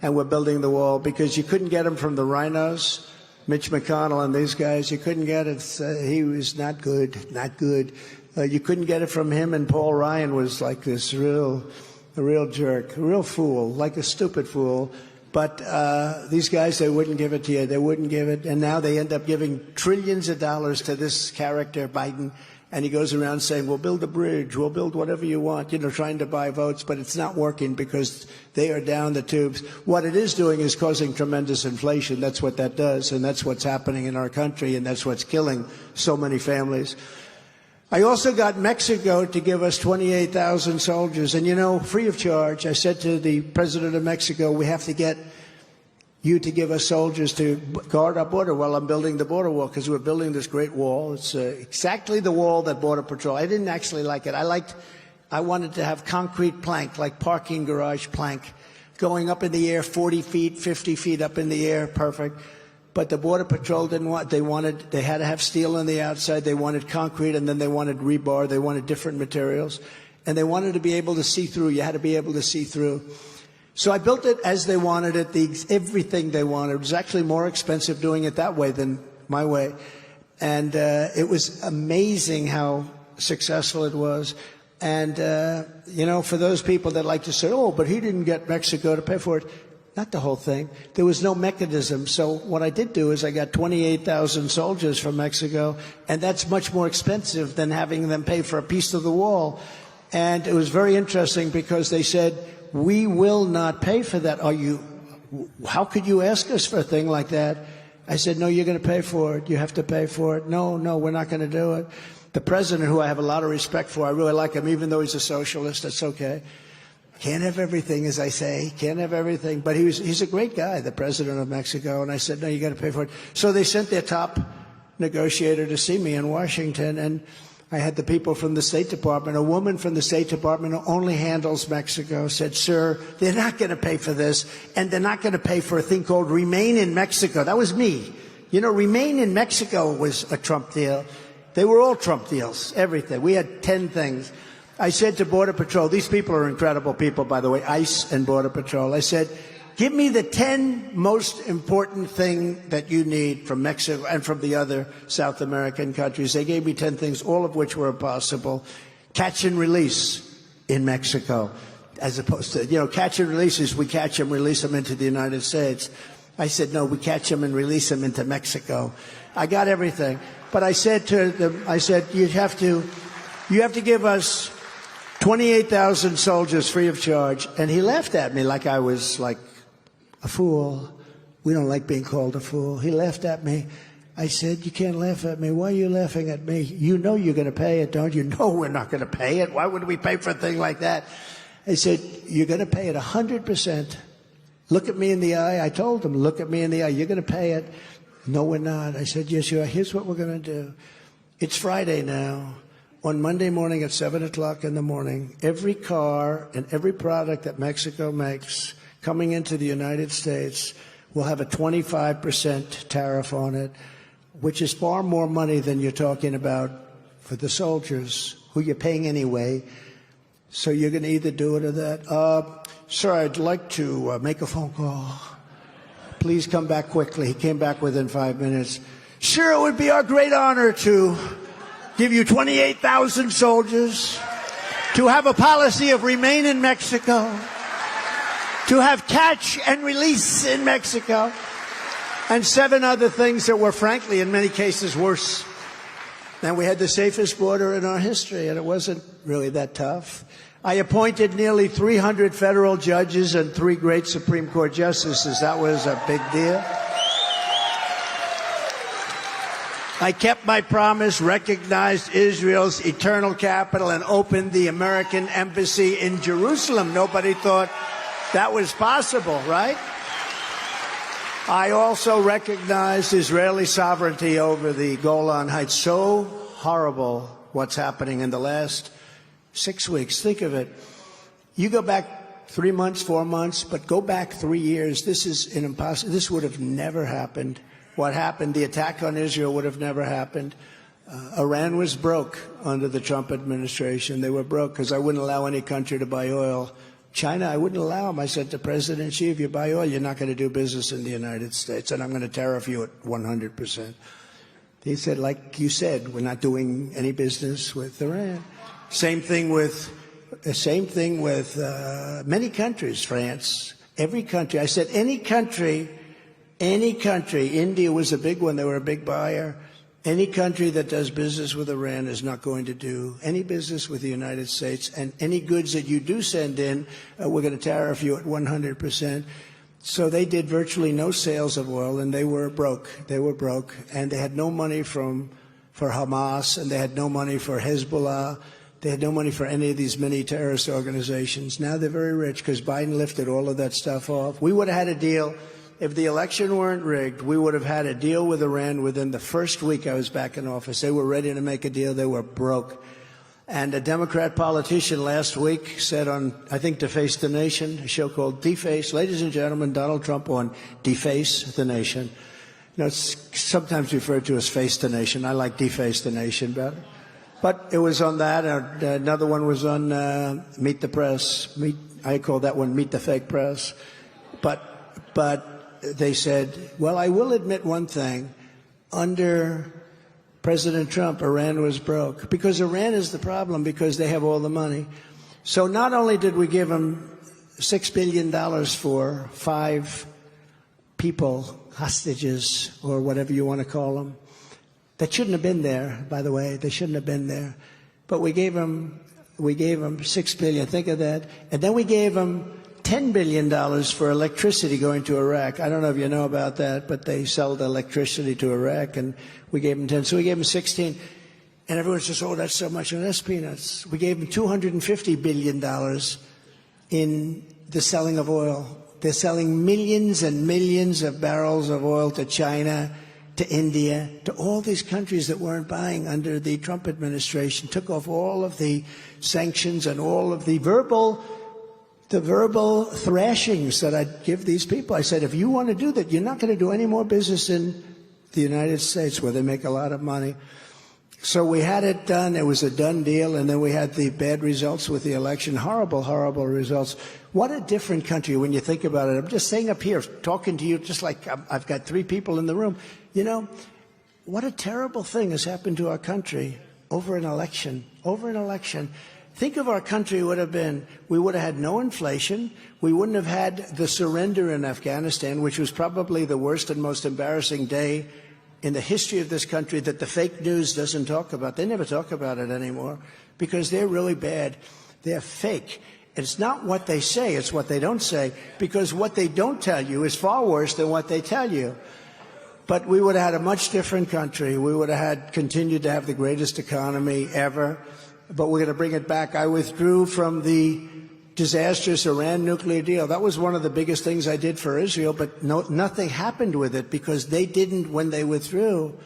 and we're building the wall, because you couldn't get them from the rhinos, Mitch McConnell and these guys. You couldn't get it. He was not good, not good. You couldn't get it from him, and Paul Ryan was like this a real jerk, a real fool, like a stupid fool. But these guys, they wouldn't give it to you. They wouldn't give it. And now they end up giving trillions of dollars to this character, Biden. And he goes around saying, we'll build a bridge, we'll build whatever you want, trying to buy votes. But it's not working because they are down the tubes. What it is doing is causing tremendous inflation. That's what that does. And that's what's happening in our country. And that's what's killing so many families. I also got Mexico to give us 28,000 soldiers, and free of charge. I said to the president of Mexico, we have to get you to give us soldiers to guard our border while I'm building the border wall, because we're building this great wall. It's exactly the wall that Border Patrol. I didn't actually like it. I wanted to have concrete plank, like parking garage plank, going up in the air 40 feet, 50 feet up in the air, perfect. But the Border Patrol didn't want, they had to have steel on the outside, they wanted concrete, and then they wanted rebar, they wanted different materials, and they wanted to be able to see through. You had to be able to see through. So I built it as they wanted it, everything they wanted. It was actually more expensive doing it that way than my way. And it was amazing how successful it was. And, for those people that like to say, oh, but he didn't get Mexico to pay for it. Not the whole thing. There was no mechanism. So what I did do is I got 28,000 soldiers from Mexico, and that's much more expensive than having them pay for a piece of the wall. And it was very interesting because they said, we will not pay for that. How could you ask us for a thing like that? I said, no, you're going to pay for it. You have to pay for it. No, we're not going to do it. The president, who I have a lot of respect for, I really like him, even though he's a socialist, that's okay. Can't have everything, as I say. Can't have everything. But he's a great guy, the president of Mexico. And I said, no, you got to pay for it. So they sent their top negotiator to see me in Washington. And I had the people from the State Department. A woman from the State Department who only handles Mexico said, sir, they're not going to pay for this. And they're not going to pay for a thing called Remain in Mexico. That was me. Remain in Mexico was a Trump deal. They were all Trump deals, everything. We had 10 things. I said to Border Patrol, these people are incredible people, by the way, ICE and Border Patrol. I said, give me the 10 most important thing that you need from Mexico and from the other South American countries. They gave me 10 things, all of which were impossible. Catch and release in Mexico, as opposed to, catch and release is we catch them, release them into the United States. I said, no, we catch them and release them into Mexico. I got everything. But I said to them, you have to give us 28,000 soldiers free of charge. And he laughed at me like I was like a fool. We don't like being called a fool. He laughed at me. I said, you can't laugh at me. Why are you laughing at me? You know you're going to pay it, don't you? No, we're not going to pay it. Why would we pay for a thing like that? I said, you're going to pay it 100%. Look at me in the eye. I told them, look at me in the eye. You're going to pay it. No, we're not. I said, yes, you are. Here's what we're going to do. It's Friday now. On Monday morning at 7 o'clock in the morning, every car and every product that Mexico makes coming into the United States will have a 25% tariff on it, which is far more money than you're talking about for the soldiers, who you're paying anyway. So you're going to either do it or that. Sir, I'd like to make a phone call. Please come back quickly. He came back within 5 minutes. Sure, it would be our great honor to give you 28,000 soldiers, to have a policy of remain in Mexico, to have catch and release in Mexico, and 7 other things that were, frankly, in many cases worse. And we had the safest border in our history, and it wasn't really that tough. I appointed nearly 300 federal judges and 3 great Supreme Court justices. That was a big deal. I kept my promise, recognized Israel's eternal capital, and opened the American embassy in Jerusalem. Nobody thought that was possible, right? I also recognized Israeli sovereignty over the Golan Heights. So horrible what's happening in the last 6 weeks. Think of it. You go back 3 months, 4 months, but go back 3 years. This is an impossible. This would have never happened. What happened, the attack on Israel would have never happened. Iran was broke under the Trump administration. They were broke because I wouldn't allow any country to buy oil. China, I wouldn't allow them. I said to President Xi, if you buy oil, you're not going to do business in the United States, and I'm going to tariff you at 100%. He said, like you said, we're not doing any business with Iran. Same thing with many countries, France, every country. I said, any country, India was a big one. They were a big buyer. Any country that does business with Iran is not going to do any business with the United States. And any goods that you do send in, we're going to tariff you at 100%. So they did virtually no sales of oil, and they were broke. They were broke. And they had no money for Hamas, and they had no money for Hezbollah. They had no money for any of these many terrorist organizations. Now they're very rich because Biden lifted all of that stuff off. We would have had a deal. If the election weren't rigged, we would have had a deal with Iran within the first week I was back in office. They were ready to make a deal. They were broke. And a Democrat politician last week said on, I think, Deface the Nation, a show called Deface, ladies and gentlemen, Donald Trump on Deface the Nation. You know, it's sometimes referred to as Face the Nation. I like Deface the Nation better. But it was on that. Another one was on Meet the Press. I call that one Meet the Fake Press. But they said, well, I will admit one thing. Under President Trump, Iran was broke. Because Iran is the problem, because they have all the money. So not only did we give them $6 billion for 5 people, hostages, or whatever you want to call them, that shouldn't have been there, by the way. They shouldn't have been there. But we gave them $6 billion. Think of that. And then we gave them $10 billion for electricity going to Iraq. I don't know if you know about that, but they sold electricity to Iraq, and we gave them 10. So we gave them 16. And everyone says, oh, that's so much. And that's peanuts. We gave them $250 billion in the selling of oil. They're selling millions and millions of barrels of oil to China, to India, to all these countries that weren't buying under the Trump administration, took off all of the sanctions and all of the verbal thrashings that I'd give these people. I said, if you want to do that, you're not going to do any more business in the United States where they make a lot of money. So we had it done. It was a done deal. And then we had the bad results with the election. Horrible, horrible results. What a different country when you think about it. I'm just saying up here, talking to you, just like I've got 3 people in the room. You know, what a terrible thing has happened to our country over an election. Over an election. Think of our country would have been, we would have had no inflation. We wouldn't have had the surrender in Afghanistan, which was probably the worst and most embarrassing day in the history of this country that the fake news doesn't talk about. They never talk about it anymore because they're really bad. They're fake. It's not what they say, it's what they don't say, because what they don't tell you is far worse than what they tell you. But we would have had a much different country. We would have continued to have the greatest economy ever. But we're going to bring it back. I withdrew from the disastrous Iran nuclear deal. That was one of the biggest things I did for Israel, but nothing happened with it because they didn't, when they withdrew,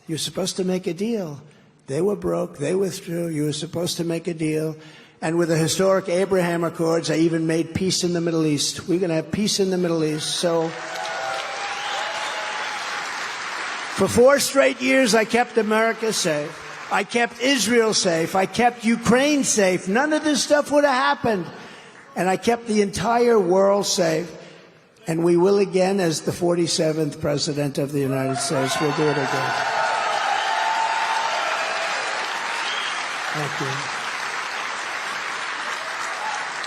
you're supposed to make a deal. They were broke. They withdrew. You were supposed to make a deal. And with the historic Abraham Accords, I even made peace in the Middle East. We're going to have peace in the Middle East. So for 4 straight years, I kept America safe. I kept Israel safe. I kept Ukraine safe. None of this stuff would have happened. And I kept the entire world safe. And we will again as the 47th President of the United States. We'll do it again. Thank you.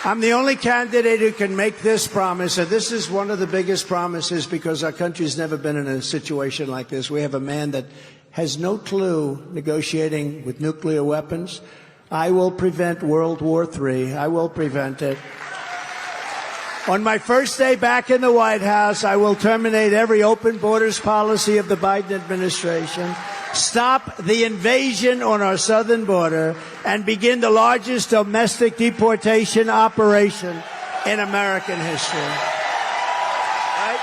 I'm the only candidate who can make this promise, and this is one of the biggest promises because our country's never been in a situation like this. We have a man that has no clue negotiating with nuclear weapons. I will prevent World War III. I will prevent it. On my first day back in the White House, I will terminate every open borders policy of the Biden administration, stop the invasion on our southern border, and begin the largest domestic deportation operation in American history. Right?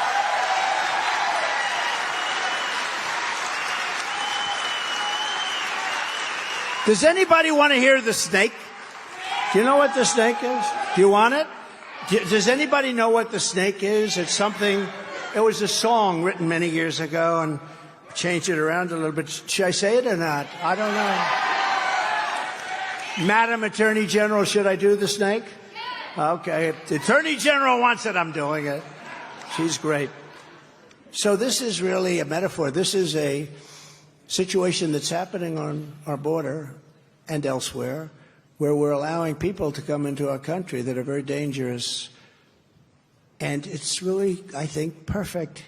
Does anybody want to hear the snake? Do you know what the snake is? Do you want it? Does anybody know what the snake is? It's something, it was a song written many years ago and changed it around a little bit. Should I say it or not? I don't know. Madam Attorney General, should I do the snake? Okay. If the Attorney General wants it, I'm doing it. She's great. So this is really a metaphor. This is a situation that's happening on our border and elsewhere, where we're allowing people to come into our country that are very dangerous. And it's really, I think, perfect.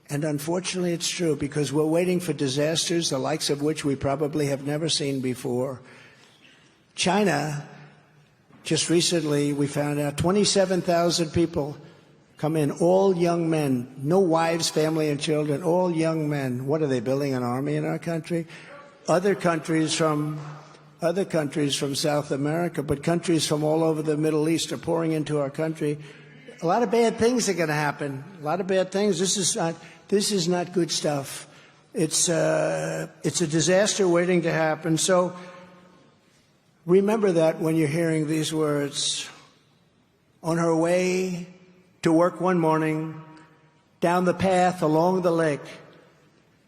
And unfortunately, it's true, because we're waiting for disasters, the likes of which we probably have never seen before. China, just recently, we found out 27,000 people come in, all young men, no wives, family, and children, all young men. What are they, building an army in our country? Other countries from South America, but countries from all over the Middle East are pouring into our country. A lot of bad things are going to happen. A lot of bad things. This is not good stuff. It's a disaster waiting to happen. So remember that when you're hearing these words. On her way to work one morning, down the path along the lake,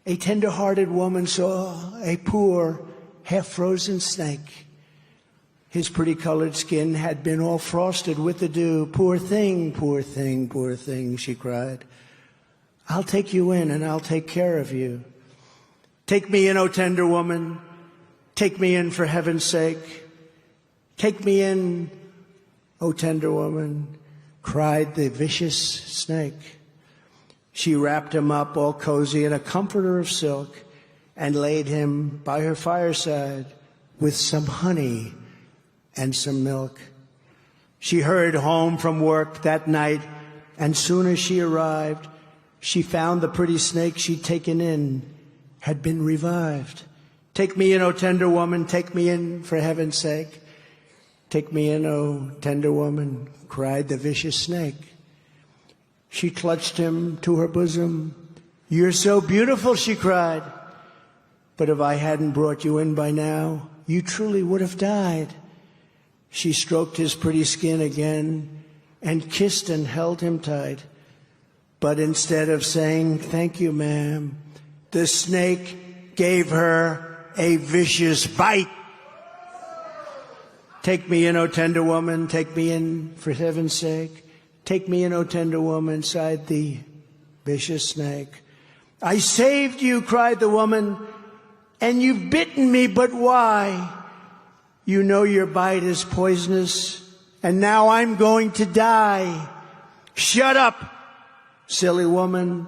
a tender-hearted woman saw a poor, half-frozen snake. His pretty colored skin had been all frosted with the dew. Poor thing, poor thing, poor thing, she cried. I'll take you in and I'll take care of you. Take me in, O tender woman. Take me in for heaven's sake. Take me in, O tender woman, cried the vicious snake. She wrapped him up all cozy in a comforter of silk and laid him by her fireside with some honey and some milk. She hurried home from work that night, and soon as she arrived, she found the pretty snake she'd taken in had been revived. Take me in, O tender woman, take me in for heaven's sake. Take me in, O tender woman, cried the vicious snake. She clutched him to her bosom. You're so beautiful, she cried. But if I hadn't brought you in by now, you truly would have died. She stroked his pretty skin again and kissed and held him tight. But instead of saying, thank you, ma'am, the snake gave her a vicious bite. Take me in, O tender woman, take me in for heaven's sake. Take me in, O tender woman, sighed the vicious snake. I saved you, cried the woman, and you've bitten me, but why? You know your bite is poisonous, and now I'm going to die. Shut up, silly woman,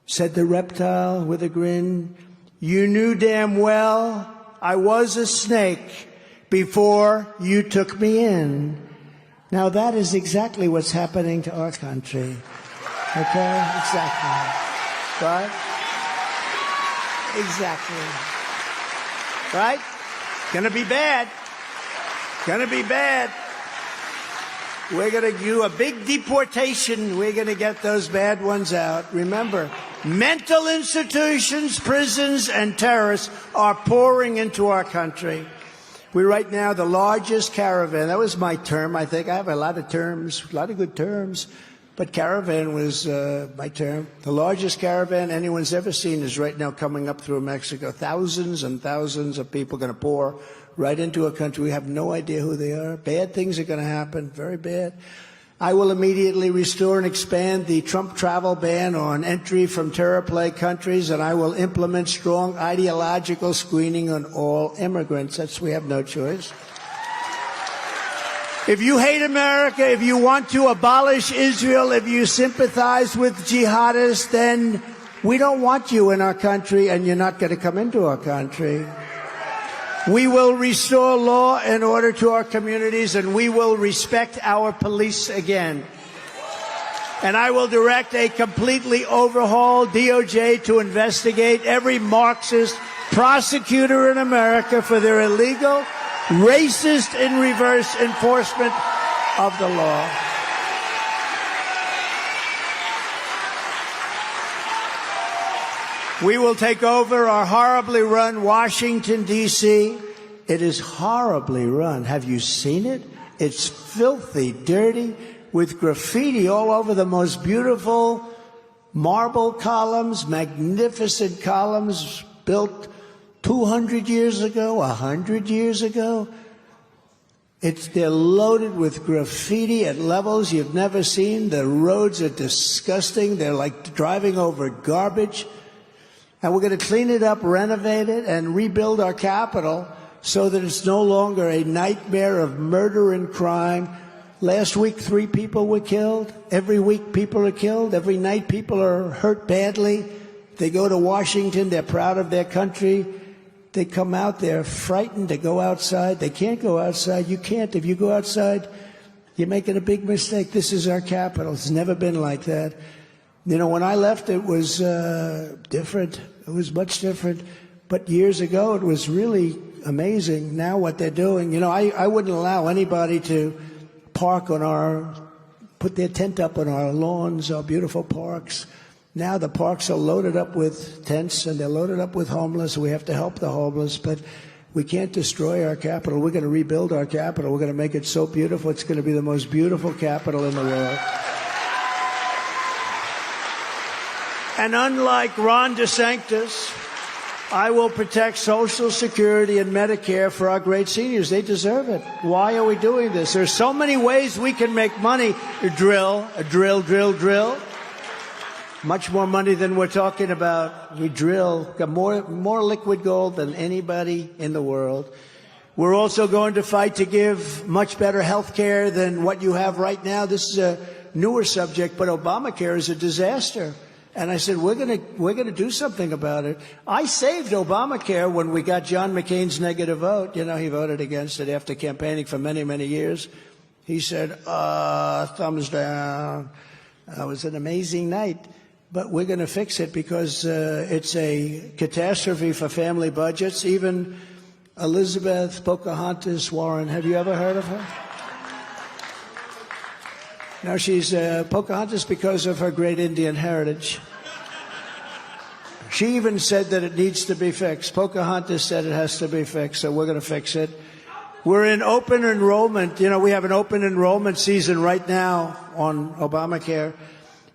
said the reptile with a grin. You knew damn well I was a snake before you took me in. Now that is exactly what's happening to our country. Okay? Exactly. Right? Exactly. Right? Gonna be bad. Gonna be bad. We're gonna do a big deportation. We're gonna get those bad ones out. Remember, mental institutions, prisons, and terrorists are pouring into our country. We're right now the largest caravan. That was my term, I think. I have a lot of terms, a lot of good terms. But caravan was my term. The largest caravan anyone's ever seen is right now coming up through Mexico. Thousands and thousands of people going to pour right into a country. We have no idea who they are. Bad things are going to happen, very bad. I will immediately restore and expand the Trump travel ban on entry from terror-plagued countries, and I will implement strong ideological screening on all immigrants. We have no choice. If you hate America, if you want to abolish Israel, if you sympathize with jihadists, then we don't want you in our country, and you're not going to come into our country. We will restore law and order to our communities, and we will respect our police again. And I will direct a completely overhauled DOJ to investigate every Marxist prosecutor in America for their illegal, racist, in reverse enforcement of the law. We will take over our horribly run Washington, D.C. It is horribly run. Have you seen it? It's filthy, dirty, with graffiti all over the most beautiful marble columns, magnificent columns built 200 years ago, 100 years ago. They're loaded with graffiti at levels you've never seen. The roads are disgusting. They're like driving over garbage. And we're going to clean it up, renovate it, and rebuild our capital so that it's no longer a nightmare of murder and crime. Last week, 3 people were killed. Every week, people are killed. Every night, people are hurt badly. They go to Washington. They're proud of their country. They come out. They're frightened to go outside. They can't go outside. You can't. If you go outside, you're making a big mistake. This is our capital. It's never been like that. You know, when I left, it was different. It was much different. But years ago, it was really amazing. Now what they're doing, you know, I wouldn't allow anybody to put their tent up on our lawns, our beautiful parks. Now the parks are loaded up with tents, and they're loaded up with homeless. We have to help the homeless, but we can't destroy our capital. We're going to rebuild our capital. We're going to make it so beautiful. It's going to be the most beautiful capital in the world. And unlike Ron DeSantis, I will protect Social Security and Medicare for our great seniors. They deserve it. Why are we doing this? There's so many ways we can make money. Drill. Much more money than we're talking about. We drill. Got more liquid gold than anybody in the world. We're also going to fight to give much better health care than what you have right now. This is a newer subject, but Obamacare is a disaster. And I said, we're going to do something about it. I saved Obamacare when we got John McCain's negative vote. You know, he voted against it after campaigning for many, many years. He said, thumbs down. It was an amazing night. But we're going to fix it because it's a catastrophe for family budgets. Even Elizabeth Pocahontas Warren, have you ever heard of her? Now, she's Pocahontas because of her great Indian heritage. She even said that it needs to be fixed. Pocahontas said it has to be fixed, so we're going to fix it. We're in open enrollment. You know, we have an open enrollment season right now on Obamacare,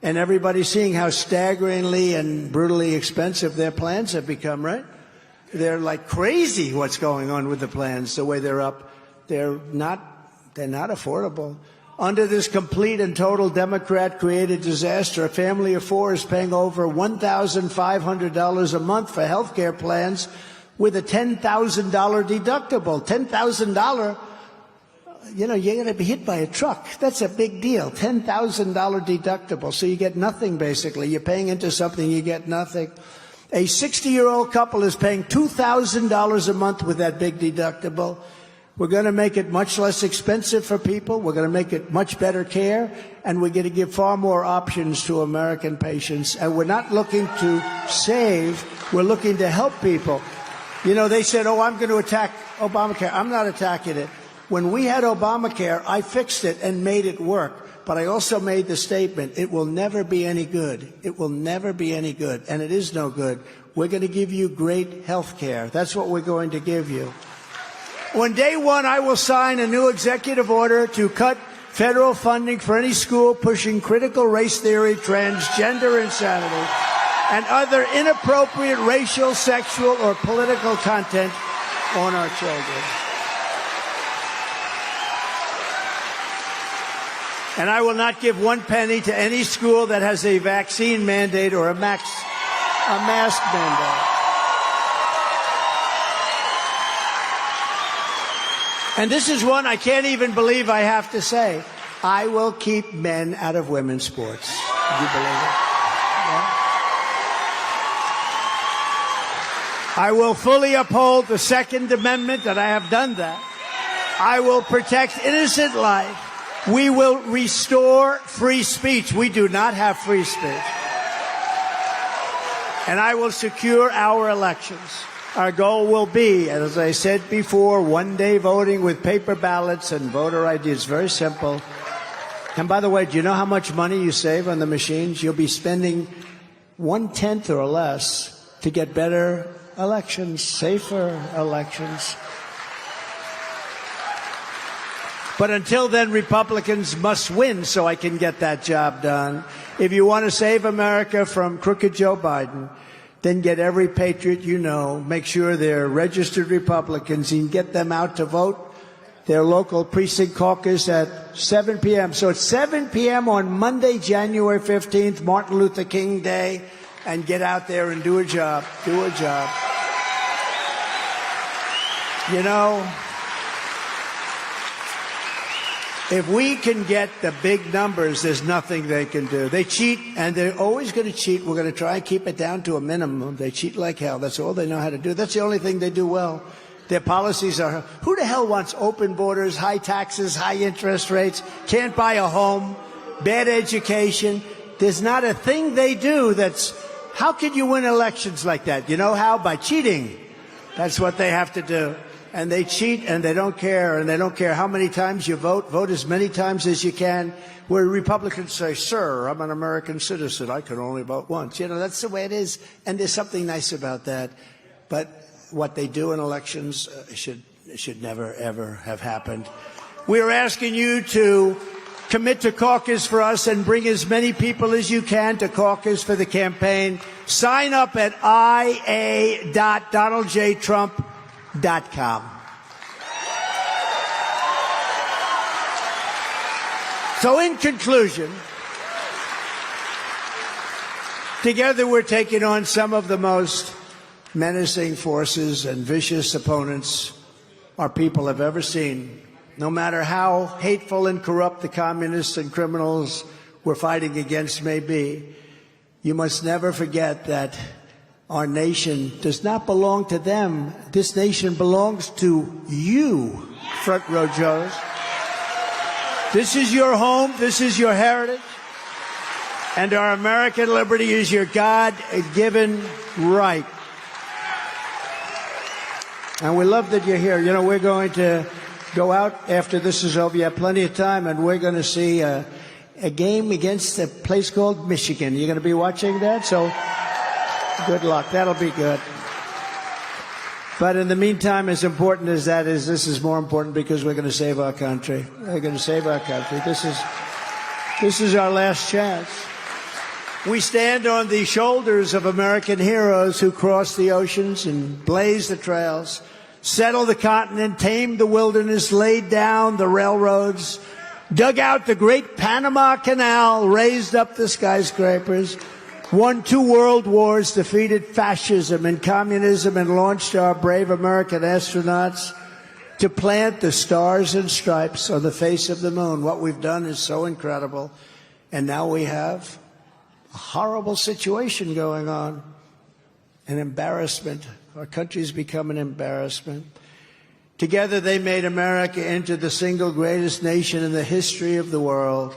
and everybody's seeing how staggeringly and brutally expensive their plans have become, right? They're like crazy what's going on with the plans, the way they're up. They're not affordable. Under this complete and total Democrat-created disaster, a family of 4 is paying over $1,500 a month for health care plans with a $10,000 deductible. $10,000, you know, you're going to be hit by a truck. That's a big deal. $10,000 deductible. So you get nothing, basically. You're paying into something, you get nothing. A 60-year-old couple is paying $2,000 a month with that big deductible. We're going to make it much less expensive for people. We're going to make it much better care. And we're going to give far more options to American patients. And we're not looking to save. We're looking to help people. You know, they said, oh, I'm going to attack Obamacare. I'm not attacking it. When we had Obamacare, I fixed it and made it work. But I also made the statement, it will never be any good. It will never be any good. And it is no good. We're going to give you great health care. That's what we're going to give you. On day one, I will sign a new executive order to cut federal funding for any school pushing critical race theory, transgender insanity, and other inappropriate racial, sexual, or political content on our children. And I will not give one penny to any school that has a vaccine mandate or a mask mandate. And this is one I can't even believe I have to say. I will keep men out of women's sports. Do you believe it? Yeah. I will fully uphold the Second Amendment, and I have done that. I will protect innocent life. We will restore free speech. We do not have free speech. And I will secure our elections. Our goal will be, as I said before, one-day voting with paper ballots and voter ID. It's very simple. And by the way, do you know how much money you save on the machines? You'll be spending 1/10 or less to get better elections, safer elections. But until then, Republicans must win so I can get that job done. If you want to save America from crooked Joe Biden, then get every patriot you know. Make sure they're registered Republicans and get them out to vote their local precinct caucus at 7 p.m. So it's 7 p.m. on Monday, January 15th, Martin Luther King Day, and get out there and do a job. Do a job. You know, if we can get the big numbers, there's nothing they can do. They cheat, and they're always going to cheat. We're going to try and keep it down to a minimum. They cheat like hell. That's all they know how to do. That's the only thing they do well. Their policies are, who the hell wants open borders, high taxes, high interest rates, can't buy a home, bad education? There's not a thing they do that's, how can you win elections like that? You know how? By cheating. That's what they have to do. And they cheat, and they don't care, and they don't care how many times you vote. Vote as many times as you can. Where Republicans say, sir, I'm an American citizen. I can only vote once. You know, that's the way it is. And there's something nice about that. But what they do in elections should never, ever have happened. We are asking you to commit to caucus for us and bring as many people as you can to caucus for the campaign. Sign up at ia.donaldjtrump.com. So in conclusion, together we're taking on some of the most menacing forces and vicious opponents our people have ever seen. No matter how hateful and corrupt the communists and criminals we're fighting against may be, you must never forget that our nation does not belong to them. This nation belongs to you, front row Joes. This is your home. This is your heritage. And our American liberty is your God-given right. And we love that you're here. You know, we're going to go out after this is over. You have plenty of time, and we're going to see a game against a place called Michigan. You're going to be watching that? So good luck. That'll be good. But in the meantime, as important as that is, this is more important because we're going to save our country. We're going to save our country. This is our last chance. We stand on the shoulders of American heroes who crossed the oceans and blazed the trails, settled the continent, tamed the wilderness, laid down the railroads, dug out the great Panama Canal, raised up the skyscrapers, won 2 world wars, defeated fascism and communism, and launched our brave American astronauts to plant the stars and stripes on the face of the moon. What we've done is so incredible. And now we have a horrible situation going on, an embarrassment. Our country's become an embarrassment. Together they made America into the single greatest nation in the history of the world.